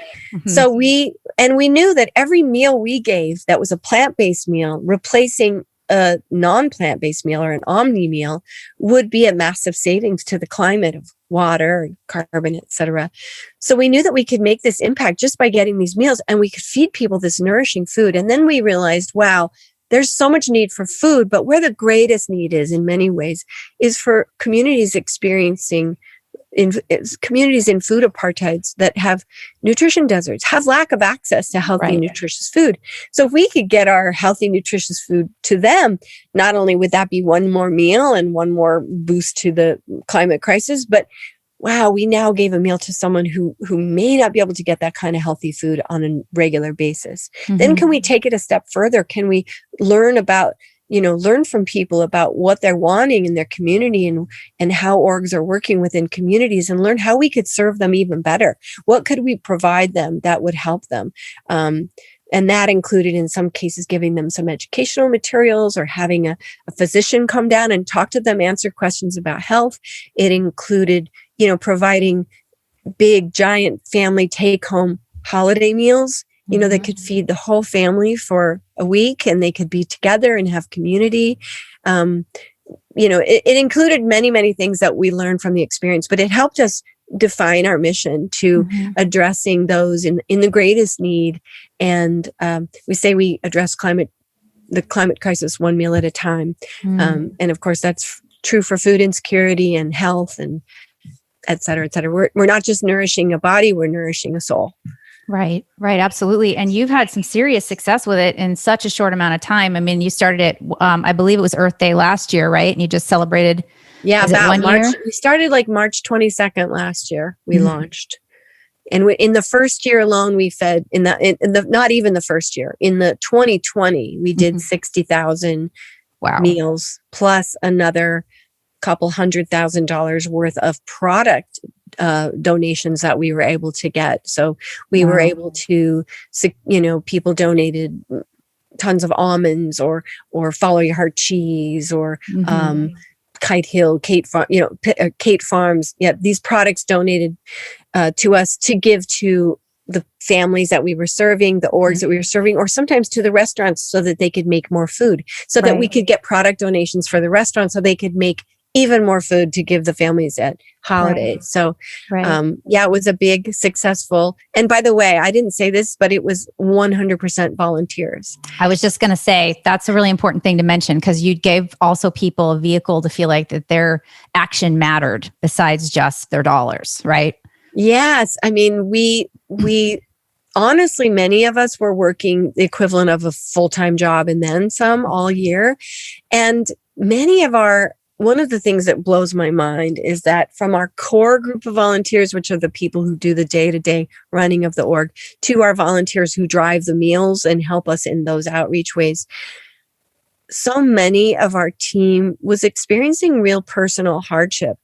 So we knew that every meal we gave that was a plant-based meal, replacing a non-plant-based meal or an omni meal, would be a massive savings to the climate of water, carbon, etc. So we knew that we could make this impact just by getting these meals, and we could feed people this nourishing food. And then we realized, wow, there's so much need for food, but where the greatest need is in many ways is for communities communities in food apartheids that have nutrition deserts, have lack of access to healthy, nutritious food. So if we could get our healthy, nutritious food to them, not only would that be one more meal and one more boost to the climate crisis, but wow, we now gave a meal to someone who may not be able to get that kind of healthy food on a regular basis. Then can we take it a step further? Can we learn from people about what they're wanting in their community and how orgs are working within communities, and learn how we could serve them even better? What could we provide them that would help them? And that included, in some cases, giving them some educational materials or having a physician come down and talk to them, answer questions about health. It included, providing big, giant family take-home holiday meals, that could feed the whole family for a week, and they could be together and have community. It included many, many things that we learned from the experience, but it helped us define our mission to addressing those in the greatest need. And we say we address the climate crisis one meal at a time. And of course, that's true for food insecurity and health and et cetera, et cetera. We're not just nourishing a body, we're nourishing a soul. Right. Absolutely. And you've had some serious success with it in such a short amount of time. I mean, you started it, I believe it was Earth Day last year, right? And you just celebrated. Yeah, about March. We started like March 22nd last year. We launched. And in the first year alone, we fed not even the first year, in the 2020, we did 60,000 meals plus another couple $100,000 worth of product donations that we were able to get. So we were able to, people donated tons of almonds or Follow Your Heart cheese or Kite Hill, Kate Farms. Yeah, these products donated to us to give to the families that we were serving, the orgs that we were serving, or sometimes to the restaurants so that they could make more food, so that we could get product donations for the restaurants so they could make even more food to give the families at holidays. So, it was a big, successful, and by the way, I didn't say this, but it was 100% volunteers. I was just going to say, that's a really important thing to mention, because you gave also people a vehicle to feel like that their action mattered besides just their dollars, right? Yes. I mean, we honestly, many of us were working the equivalent of a full-time job and then some all year. And one of the things that blows my mind is that from our core group of volunteers, which are the people who do the day-to-day running of the org, to our volunteers who drive the meals and help us in those outreach ways, so many of our team was experiencing real personal hardship.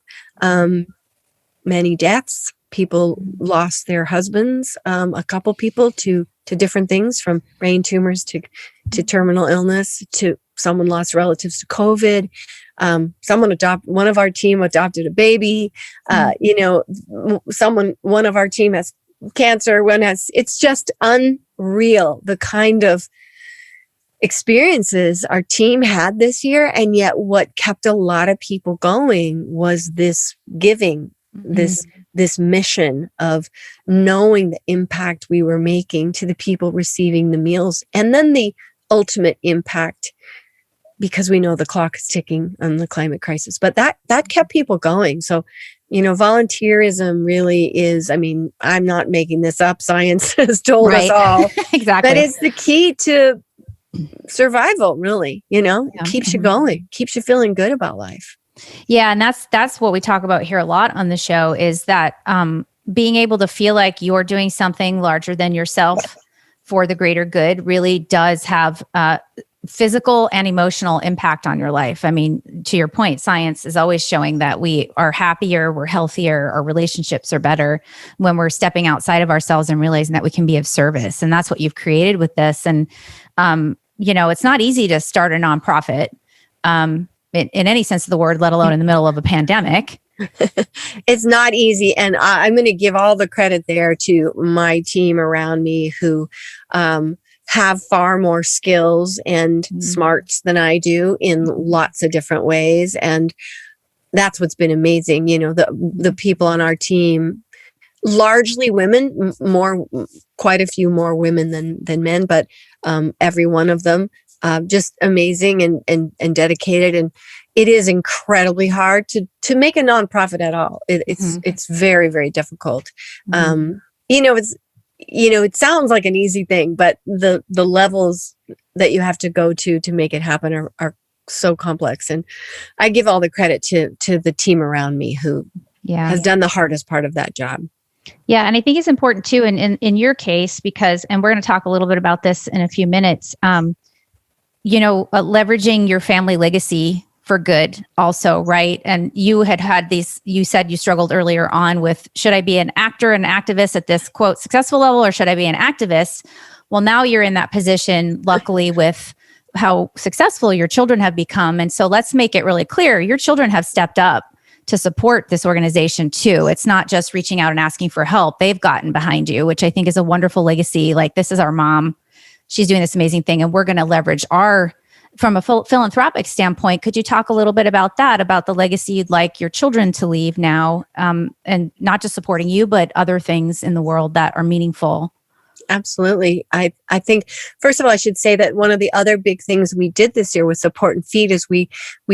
Many deaths. People lost their husbands, a couple people to different things, from brain tumors to terminal illness, to someone lost relatives to COVID. One of our team adopted a baby. One of our team has cancer. It's just unreal the kind of experiences our team had this year. And yet what kept a lot of people going was this giving, this mission of knowing the impact we were making to the people receiving the meals. And then the ultimate impact, because we know the clock is ticking on the climate crisis, but that kept people going. So, volunteerism really is, I'm not making this up. Science has told us all. Exactly. That is the key to survival, really, keeps you going, keeps you feeling good about life. Yeah. And that's what we talk about here a lot on the show, is that being able to feel like you're doing something larger than yourself for the greater good really does have physical and emotional impact on your life. To your point, science is always showing that we are happier, we're healthier, our relationships are better when we're stepping outside of ourselves and realizing that we can be of service. And that's what you've created with this. And, it's not easy to start a nonprofit in any sense of the word, let alone in the middle of a pandemic. It's not easy. And I'm going to give all the credit there to my team around me who have far more skills and smarts than I do in lots of different ways. And that's what's been amazing. The people on our team, largely women, quite a few more women than men, but every one of them just amazing and dedicated. And it is incredibly hard to make a nonprofit at all. It's very, very difficult. It sounds like an easy thing, but the levels that you have to go to make it happen are so complex. And I give all the credit to the team around me who has done the hardest part of that job. Yeah. And I think it's important too, in your case, because, and we're going to talk a little bit about this in a few minutes, leveraging your family legacy for good also, right? And you you said you struggled earlier on with, should I be an actor and activist at this quote successful level, or should I be an activist? Well, now you're in that position, luckily, with how successful your children have become. And so let's make it really clear, your children have stepped up to support this organization too. It's not just reaching out and asking for help. They've gotten behind you, which I think is a wonderful legacy. Like, this is our mom. She's doing this amazing thing, and we're going to leverage from a philanthropic standpoint. Could you talk a little bit about that, about the legacy you'd like your children to leave now, and not just supporting you, but other things in the world that are meaningful? Absolutely. I think, first of all, I should say that one of the other big things we did this year with Support and Feed is we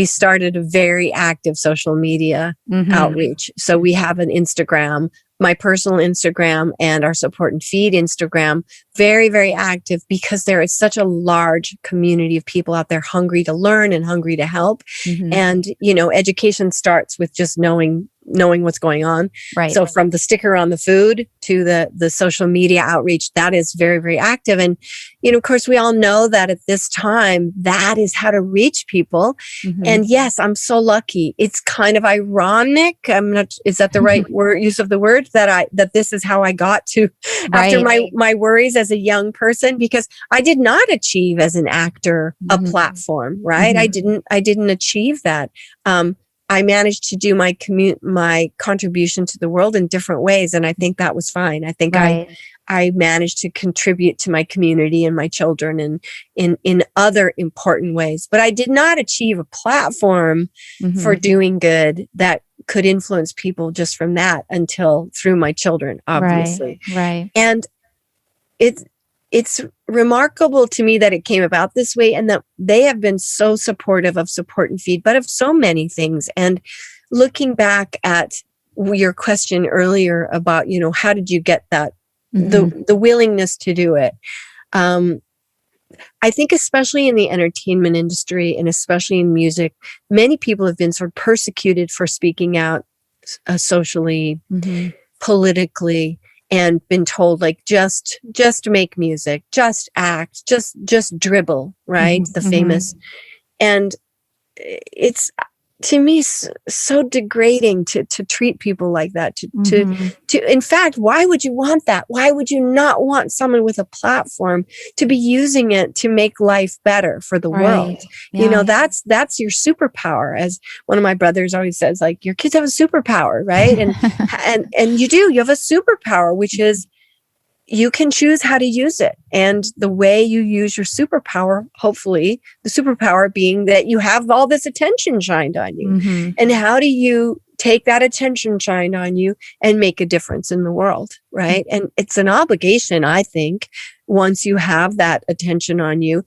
started a very active social media outreach. So we have an Instagram, my personal Instagram, and our Support and Feed Instagram, very, very active, because there is such a large community of people out there hungry to learn and hungry to help. And, education starts with just knowing what's going on. Right. So from the sticker on the food to the social media outreach, that is very, very active. And, of course, we all know that at this time, that is how to reach people. And yes, I'm so lucky. It's kind of ironic. Is that the right use of the word, that this is how I got to, after my worries as a young person, because I did not achieve as an actor a platform, right? I didn't achieve that. I managed to do my contribution to the world in different ways. And I think that was fine. I think I managed to contribute to my community and my children and in other important ways. But I did not achieve a platform for doing good that could influence people just from that until through my children, obviously. Right. And it's remarkable to me that it came about this way, and that they have been so supportive of Support and Feed, but of so many things. And looking back at your question earlier about, how did you get that, the willingness to do it? I think especially in the entertainment industry, and especially in music, many people have been sort of persecuted for speaking out socially, politically, and been told, like, just make music, just act, just dribble, right? The famous. And to me so degrading to treat people like that. To in fact, why would you want that? Why would you not want someone with a platform to be using it to make life better for the world? Yeah. That's your superpower. As one of my brothers always says, like, your kids have a superpower, right? And you have a superpower, which is you can choose how to use it. And the way you use your superpower, hopefully, the superpower being that you have all this attention shined on you. And how do you take that attention shined on you and make a difference in the world, right? And it's an obligation, I think, once you have that attention on you.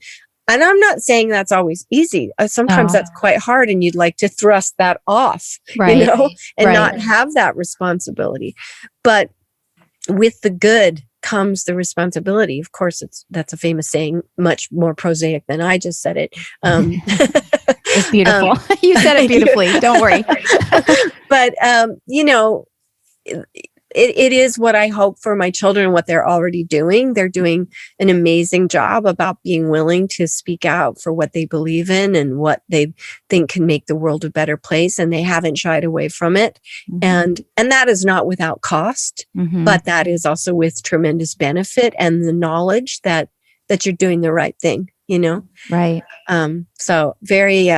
And I'm not saying that's always easy. Sometimes that's quite hard, and you'd like to thrust that off, and not have that responsibility. But with the good comes the responsibility. Of course, that's a famous saying, much more prosaic than I just said it. It's beautiful. You said it beautifully. Don't worry. But, it is what I hope for my children, what they're already doing. They're doing an amazing job about being willing to speak out for what they believe in and what they think can make the world a better place. And they haven't shied away from it. And that is not without cost, but that is also with tremendous benefit and the knowledge that you're doing the right thing, Right. So very,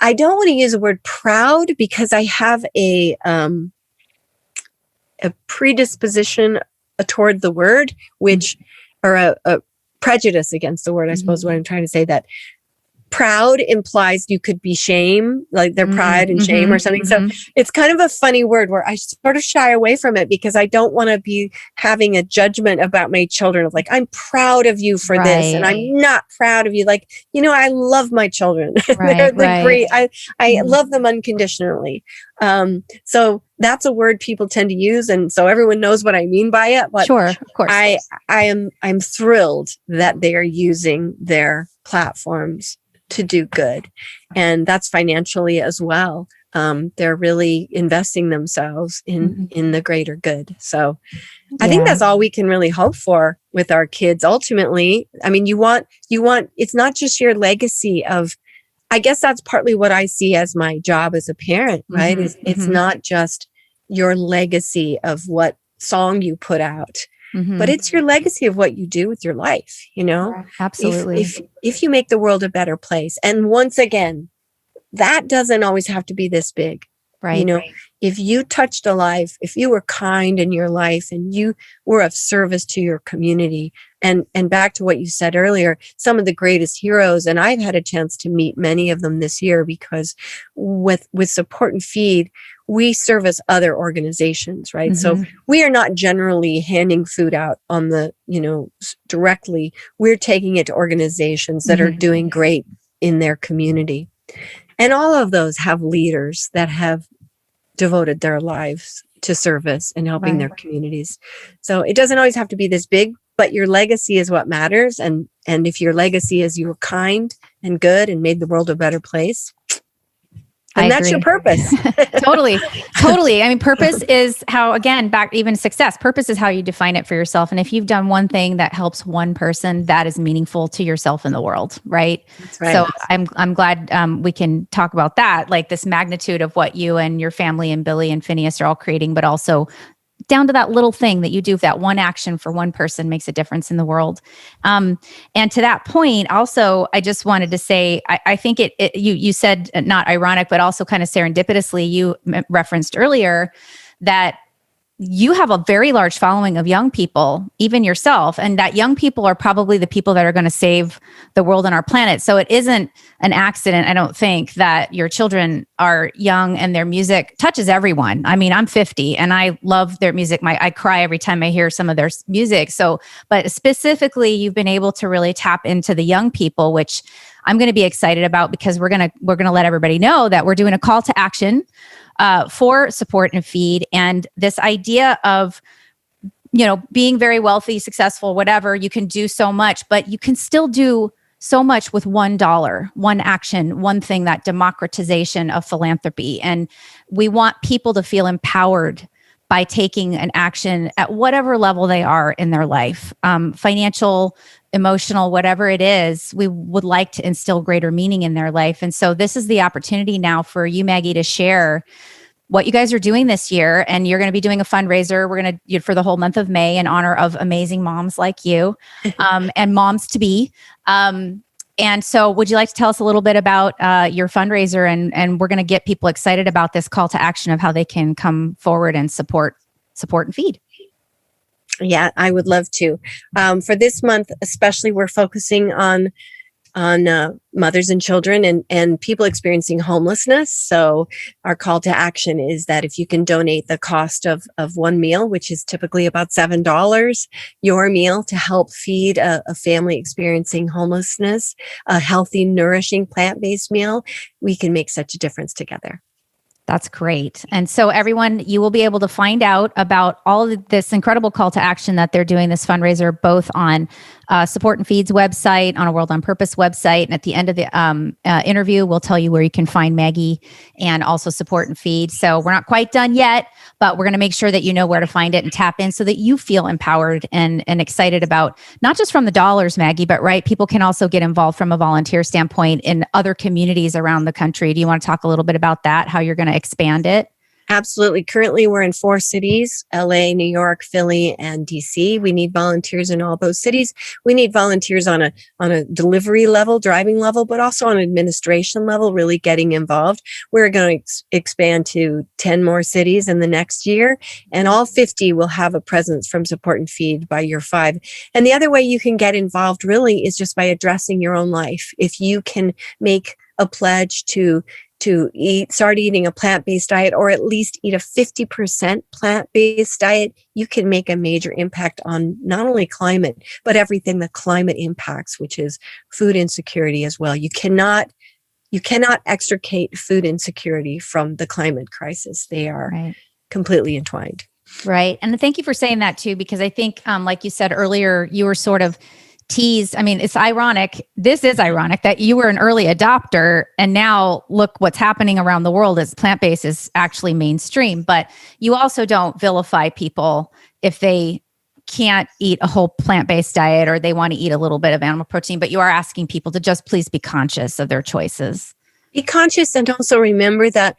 I don't want to use the word proud because I have a predisposition toward the word, or a prejudice against the word, I suppose what I'm trying to say, that proud implies you could be shame, like their pride and shame or something. So it's kind of a funny word where I sort of shy away from it because I don't want to be having a judgment about my children of like, I'm proud of you for this and I'm not proud of you. Like, I love my children. They're great. I love them unconditionally. So that's a word people tend to use. And so everyone knows what I mean by it. But sure, of course. I'm thrilled that they are using their platforms to do good. And that's financially as well. They're really investing themselves in the greater good. So I think that's all we can really hope for with our kids. Ultimately, I mean, you want, it's not just your legacy of, I guess that's partly what I see as my job as a parent, right? It's not just your legacy of what song you put out, but it's your legacy of what you do with your life, Absolutely. If you make the world a better place. And once again, that doesn't always have to be this big, right? If you touched a life, if you were kind in your life and you were of service to your community, and back to what you said earlier, some of the greatest heroes, and I've had a chance to meet many of them this year because with Support and Feed, we service other organizations, right? So we are not generally handing food out on the, directly. We're taking it to organizations that are doing great in their community. And all of those have leaders that have devoted their lives to service and helping their communities. So it doesn't always have to be this big, but your legacy is what matters. And if your legacy is you were kind and good and made the world a better place, and that's your purpose. Totally. I mean, purpose is how, again, back even success, purpose is how you define it for yourself. And if you've done one thing that helps one person, that is meaningful to yourself and the world. Right. That's right. So I'm glad we can talk about that, like this magnitude of what you and your family and Billie and Finneas are all creating, but also down to that little thing that you do, that one action for one person makes a difference in the world. And to that point, also, I just wanted to say, I think you said, not ironic, but also kind of serendipitously, you referenced earlier that you have a very large following of young people, even yourself, and that young people are probably the people that are going to save the world and our planet. So it isn't an accident, I don't think, that your children are young and their music touches everyone. I mean, I'm 50 and I love their music. I cry every time I hear some of their music. So, but specifically, you've been able to really tap into the young people, which I'm going to be excited about because we're going to let everybody know that we're doing a call to action for Support and Feed. And this idea of, being very wealthy, successful, whatever, you can do so much, but you can still do so much with $1, one action, one thing, that democratization of philanthropy. And we want people to feel empowered by taking an action at whatever level they are in their life, financial, emotional, whatever it is. We would like to instill greater meaning in their life. And so this is the opportunity now for you, Maggie, to share what you guys are doing this year. And you're going to be doing a fundraiser. We're going to, for the whole month of May, in honor of amazing moms like you, and moms to be. And so would you like to tell us a little bit about your fundraiser? And we're going to get people excited about this call to action of how they can come forward and support and feed. Yeah, I would love to. For this month, especially, we're focusing on mothers and children and people experiencing homelessness. So our call to action is that if you can donate the cost of one meal, which is typically about $7, your meal to help feed a family experiencing homelessness, a healthy, nourishing, plant-based meal, we can make such a difference together. That's great. And so everyone, you will be able to find out about all of this incredible call to action that they're doing, this fundraiser, both on Support and Feed's website, on a World on Purpose website. And at the end of the interview, we'll tell you where you can find Maggie and also Support and Feed. So we're not quite done yet, but we're going to make sure that you know where to find it and tap in so that you feel empowered and excited about not just from the dollars, Maggie, but people can also get involved from a volunteer standpoint in other communities around the country. Do you want to talk a little bit about that, how you're going to expand it? Absolutely. Currently, we're in 4 cities, LA, New York, Philly, and DC. We need volunteers in all those cities. We need volunteers on a delivery level, driving level, but also on administration level, really getting involved. We're going to expand to 10 more cities in the next year, and all 50 will have a presence from Support and Feed by year 5. And the other way you can get involved really is just by addressing your own life. If you can make a pledge to start eating a plant-based diet, or at least eat a 50% plant-based diet, you can make a major impact on not only climate, but everything the climate impacts, which is food insecurity as well. You cannot extricate food insecurity from the climate crisis. They are completely entwined. Right. And thank you for saying that too, because I think, like you said earlier, you were sort of teased. I mean, it's ironic. This is ironic that you were an early adopter, and now look what's happening around the world as plant-based is actually mainstream. But you also don't vilify people if they can't eat a whole plant-based diet or they want to eat a little bit of animal protein, but you are asking people to just please be conscious of their choices. Be conscious, and also remember that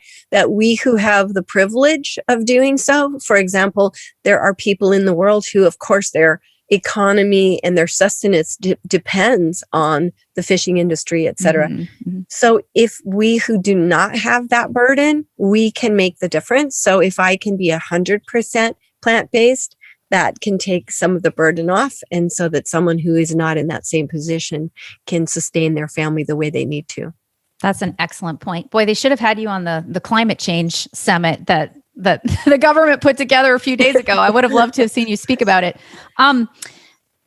we who have the privilege of doing so, for example, there are people in the world who, of course, their economy and their sustenance depends on the fishing industry, et cetera. Mm-hmm. So if we who do not have that burden, we can make the difference. So if I can be 100% plant-based, that can take some of the burden off, and so that someone who is not in that same position can sustain their family the way they need to. That's an excellent point. Boy, they should have had you on the climate change summit that the government put together a few days ago. I would have loved to have seen you speak about it.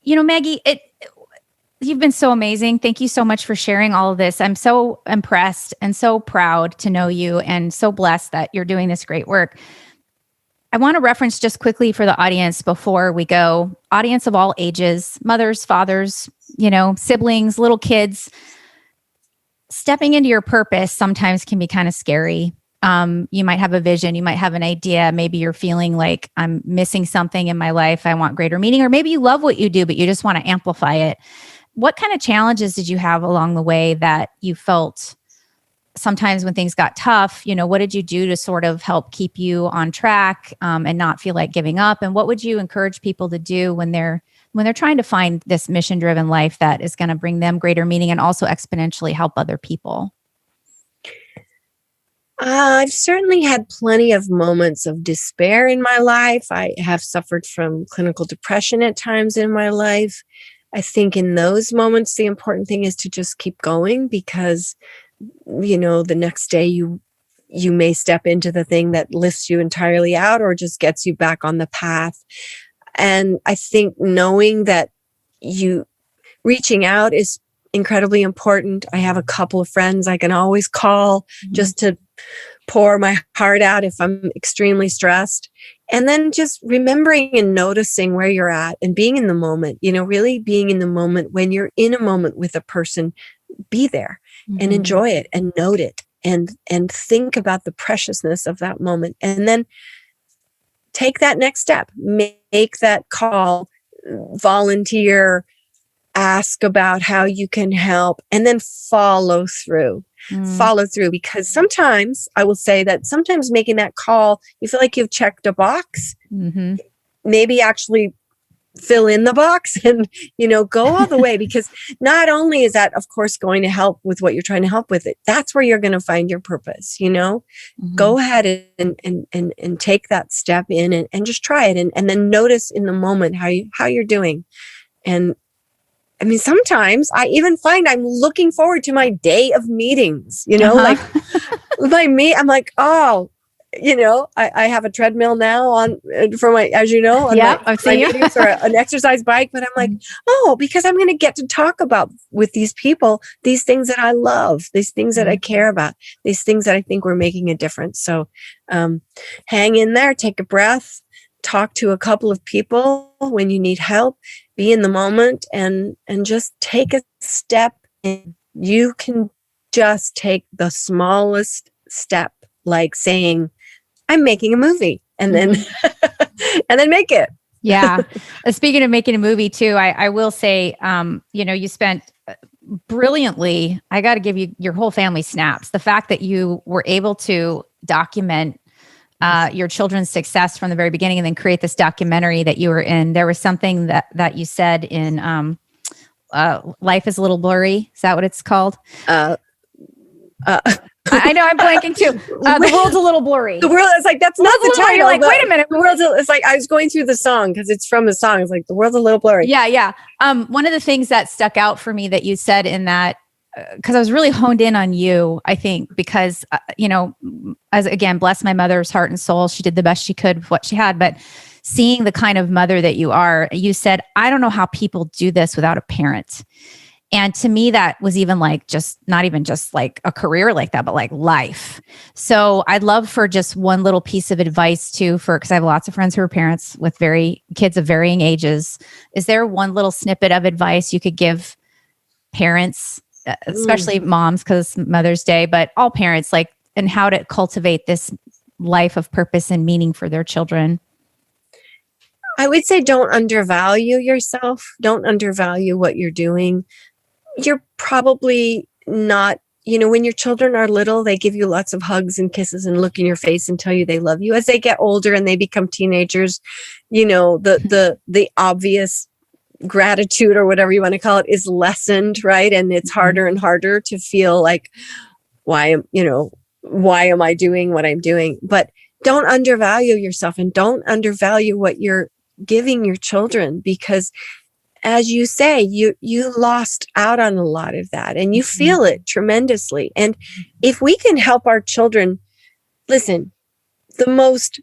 Maggie, you've been so amazing. Thank you so much for sharing all of this. I'm so impressed and so proud to know you, and so blessed that you're doing this great work. I want to reference just quickly for the audience before we go, audience of all ages, mothers, fathers, siblings, little kids. Stepping into your purpose sometimes can be kind of scary. You might have a vision, you might have an idea. Maybe you're feeling like I'm missing something in my life. I want greater meaning, or maybe you love what you do, but you just want to amplify it. What kind of challenges did you have along the way that you felt sometimes when things got tough? What did you do to sort of help keep you on track and not feel like giving up? And what would you encourage people to do when they're trying to find this mission-driven life that is going to bring them greater meaning and also exponentially help other people? I've certainly had plenty of moments of despair in my life. I have suffered from clinical depression at times in my life. I think in those moments, the important thing is to just keep going, because, the next day you may step into the thing that lifts you entirely out or just gets you back on the path. And I think knowing that reaching out is incredibly important. I have a couple of friends I can always call just to pour my heart out if I'm extremely stressed. And then just remembering and noticing where you're at and being in the moment, really being in the moment. When you're in a moment with a person, be there and enjoy it and note it and think about the preciousness of that moment. And then take that next step, make that call, volunteer, ask about how you can help, and then follow through. Follow through, because sometimes I will say that sometimes making that call, you feel like you've checked a box. Maybe actually fill in the box and, go all the way, because not only is that, of course, going to help with what you're trying to help with, that's where you're going to find your purpose. Go ahead and take that step in and just try it. And then notice in the moment how you're doing. And I mean, sometimes I even find I'm looking forward to my day of meetings, like I'm like, oh, I have a treadmill now for my, as you know, on I've seen my meetings, or an exercise bike, but I'm like, oh, because I'm going to get to talk about with these people, these things that I love, these things that I care about, these things that I think we're making a difference. So, hang in there, take a breath, talk to a couple of people when you need help, be in the moment, and just take a step. And you can just take the smallest step, like saying, I'm making a movie, and then and then make it. Yeah. Speaking of making a movie too, I will say, you spent brilliantly. I got to give you your whole family snaps. The fact that you were able to document your children's success from the very beginning, and then create this documentary that you were in. There was something that you said in Life is a Little Blurry. Is that what it's called? I know, I'm blanking too. The world's a little blurry. The world is like, that's not the title. You're like, wait a minute. It's like, I was going through the song because it's from a song. It's like, the world's a little blurry. Yeah. One of the things that stuck out for me that you said in that, because I was really honed in on you, I think, because, as again, bless my mother's heart and soul, she did the best she could with what she had. But seeing the kind of mother that you are, you said, I don't know how people do this without a parent. And to me, that was even like not even just like a career like that, but like life. So I'd love for just one little piece of advice too, because I have lots of friends who are parents with kids of varying ages. Is there one little snippet of advice you could give parents, especially moms, because Mother's Day, but all parents, like, and how to cultivate this life of purpose and meaning for their children? I would say, don't undervalue yourself. Don't undervalue what you're doing. You're probably not, when your children are little, they give you lots of hugs and kisses and look in your face and tell you they love you. As they get older and they become teenagers, the obvious gratitude, or whatever you want to call it, is lessened, right? And it's harder and harder to feel like, why am I doing what I'm doing? But don't undervalue yourself, and don't undervalue what you're giving your children, because as you say, you lost out on a lot of that, and you feel it tremendously. And if we can help our children, listen, the most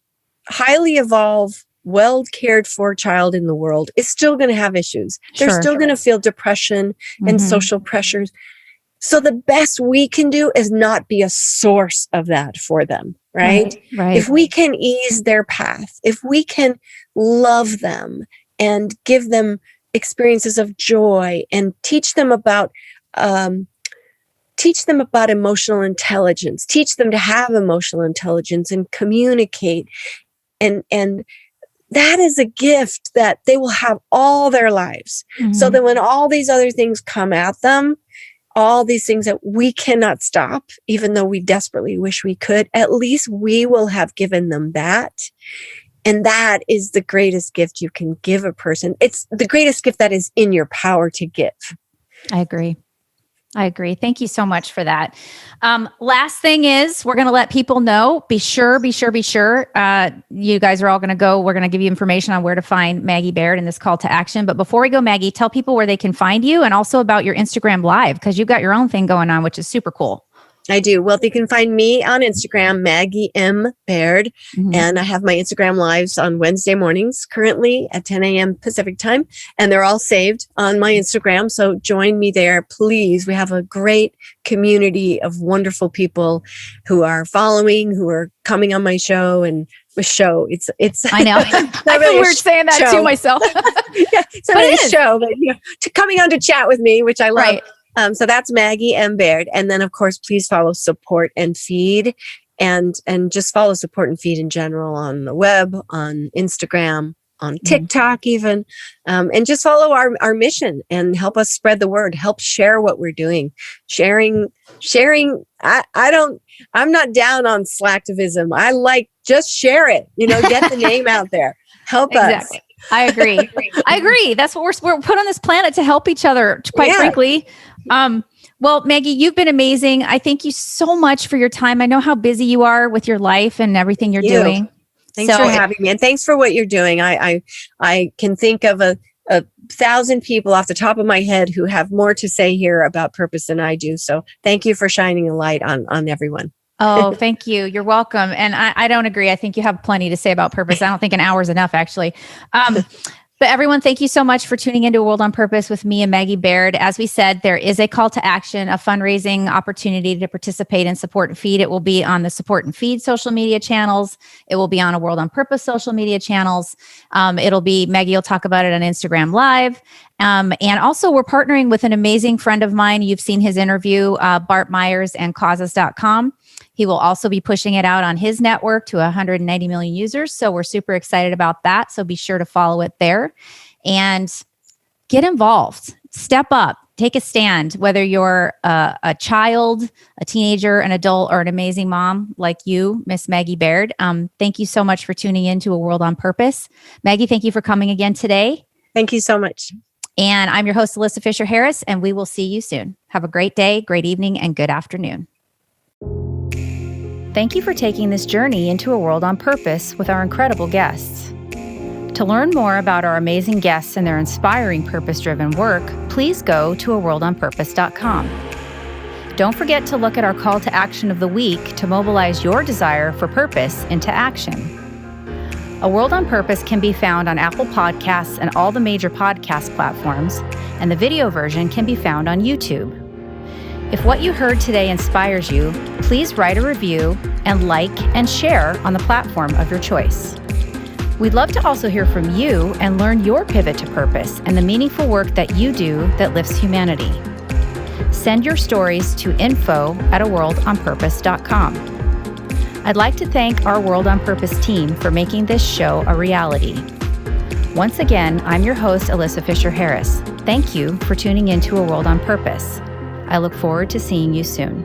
highly evolved, well cared for child in the world is still going to have issues. They're still going to feel depression and social pressures. So the best we can do is not be a source of that for them, right? Right. If we can ease their path, if we can love them and give them experiences of joy, and teach them about emotional intelligence, teach them to have emotional intelligence and communicate, and that is a gift that they will have all their lives. So that when all these other things come at them, all these things that we cannot stop, even though we desperately wish we could, at least we will have given them that. And that is the greatest gift you can give a person. It's the greatest gift that is in your power to give. I agree. Thank you so much for that. Last thing is, we're going to let people know, be sure. You guys are all going to go. We're going to give you information on where to find Maggie Baird in this call to action. But before we go, Maggie, tell people where they can find you, and also about your Instagram Live, because you've got your own thing going on, which is super cool. I do. Well, you can find me on Instagram, Maggie M. Baird. And I have my Instagram lives on Wednesday mornings, currently at 10 a.m. Pacific time. And they're all saved on my Instagram. So join me there, please. We have a great community of wonderful people who are following, who are coming on my show. And the show, it's I know. I feel weird saying that to myself. Yeah, it's not really a show, but coming on to chat with me, which I love. Right. So that's Maggie M. Baird. And then, of course, please follow Support and Feed. and just follow Support and Feed in general on the web, on Instagram, on TikTok even, and just follow our mission and help us spread the word, help share what we're doing. Sharing. I'm not down on slacktivism. I like, just share it, get the name out there. Help us. I agree. That's what we're put on this planet to help each other, quite frankly. Well, Maggie, you've been amazing. I thank you so much for your time. I know how busy you are with your life and everything you're doing. Thanks for having me. And thanks for what you're doing. I can think of a 1,000 people off the top of my head who have more to say here about purpose than I do. So thank you for shining a light on everyone. Oh, thank you. You're welcome. And I don't agree. I think you have plenty to say about purpose. I don't think an hour is enough, actually. But everyone, thank you so much for tuning into A World on Purpose with me and Maggie Baird. As we said, there is a call to action, a fundraising opportunity to participate in Support and Feed. It will be on the Support and Feed social media channels. It will be on A World on Purpose social media channels. It'll be, Maggie will talk about it on Instagram Live. And also we're partnering with an amazing friend of mine. You've seen his interview, Bart Myers and causes.com. He will also be pushing it out on his network to 190 million users. So we're super excited about that. So be sure to follow it there and get involved. Step up, take a stand, whether you're a child, a teenager, an adult, or an amazing mom like you, Miss Maggie Baird. Thank you so much for tuning in to A World on Purpose. Maggie, thank you for coming again today. Thank you so much. And I'm your host, Alyssa Fisher Harris, and we will see you soon. Have a great day, great evening, and good afternoon. Thank you for taking this journey into A World on Purpose with our incredible guests. To learn more about our amazing guests and their inspiring purpose-driven work, please go to aworldonpurpose.com. Don't forget to look at our call to action of the week to mobilize your desire for purpose into action. A World on Purpose can be found on Apple Podcasts and all the major podcast platforms, and the video version can be found on YouTube. If what you heard today inspires you, please write a review and like and share on the platform of your choice. We'd love to also hear from you and learn your pivot to purpose and the meaningful work that you do that lifts humanity. Send your stories to info@aworldonpurpose.com. I'd like to thank our World on Purpose team for making this show a reality. Once again, I'm your host, Alyssa Fisher Harris. Thank you for tuning in to A World on Purpose. I look forward to seeing you soon.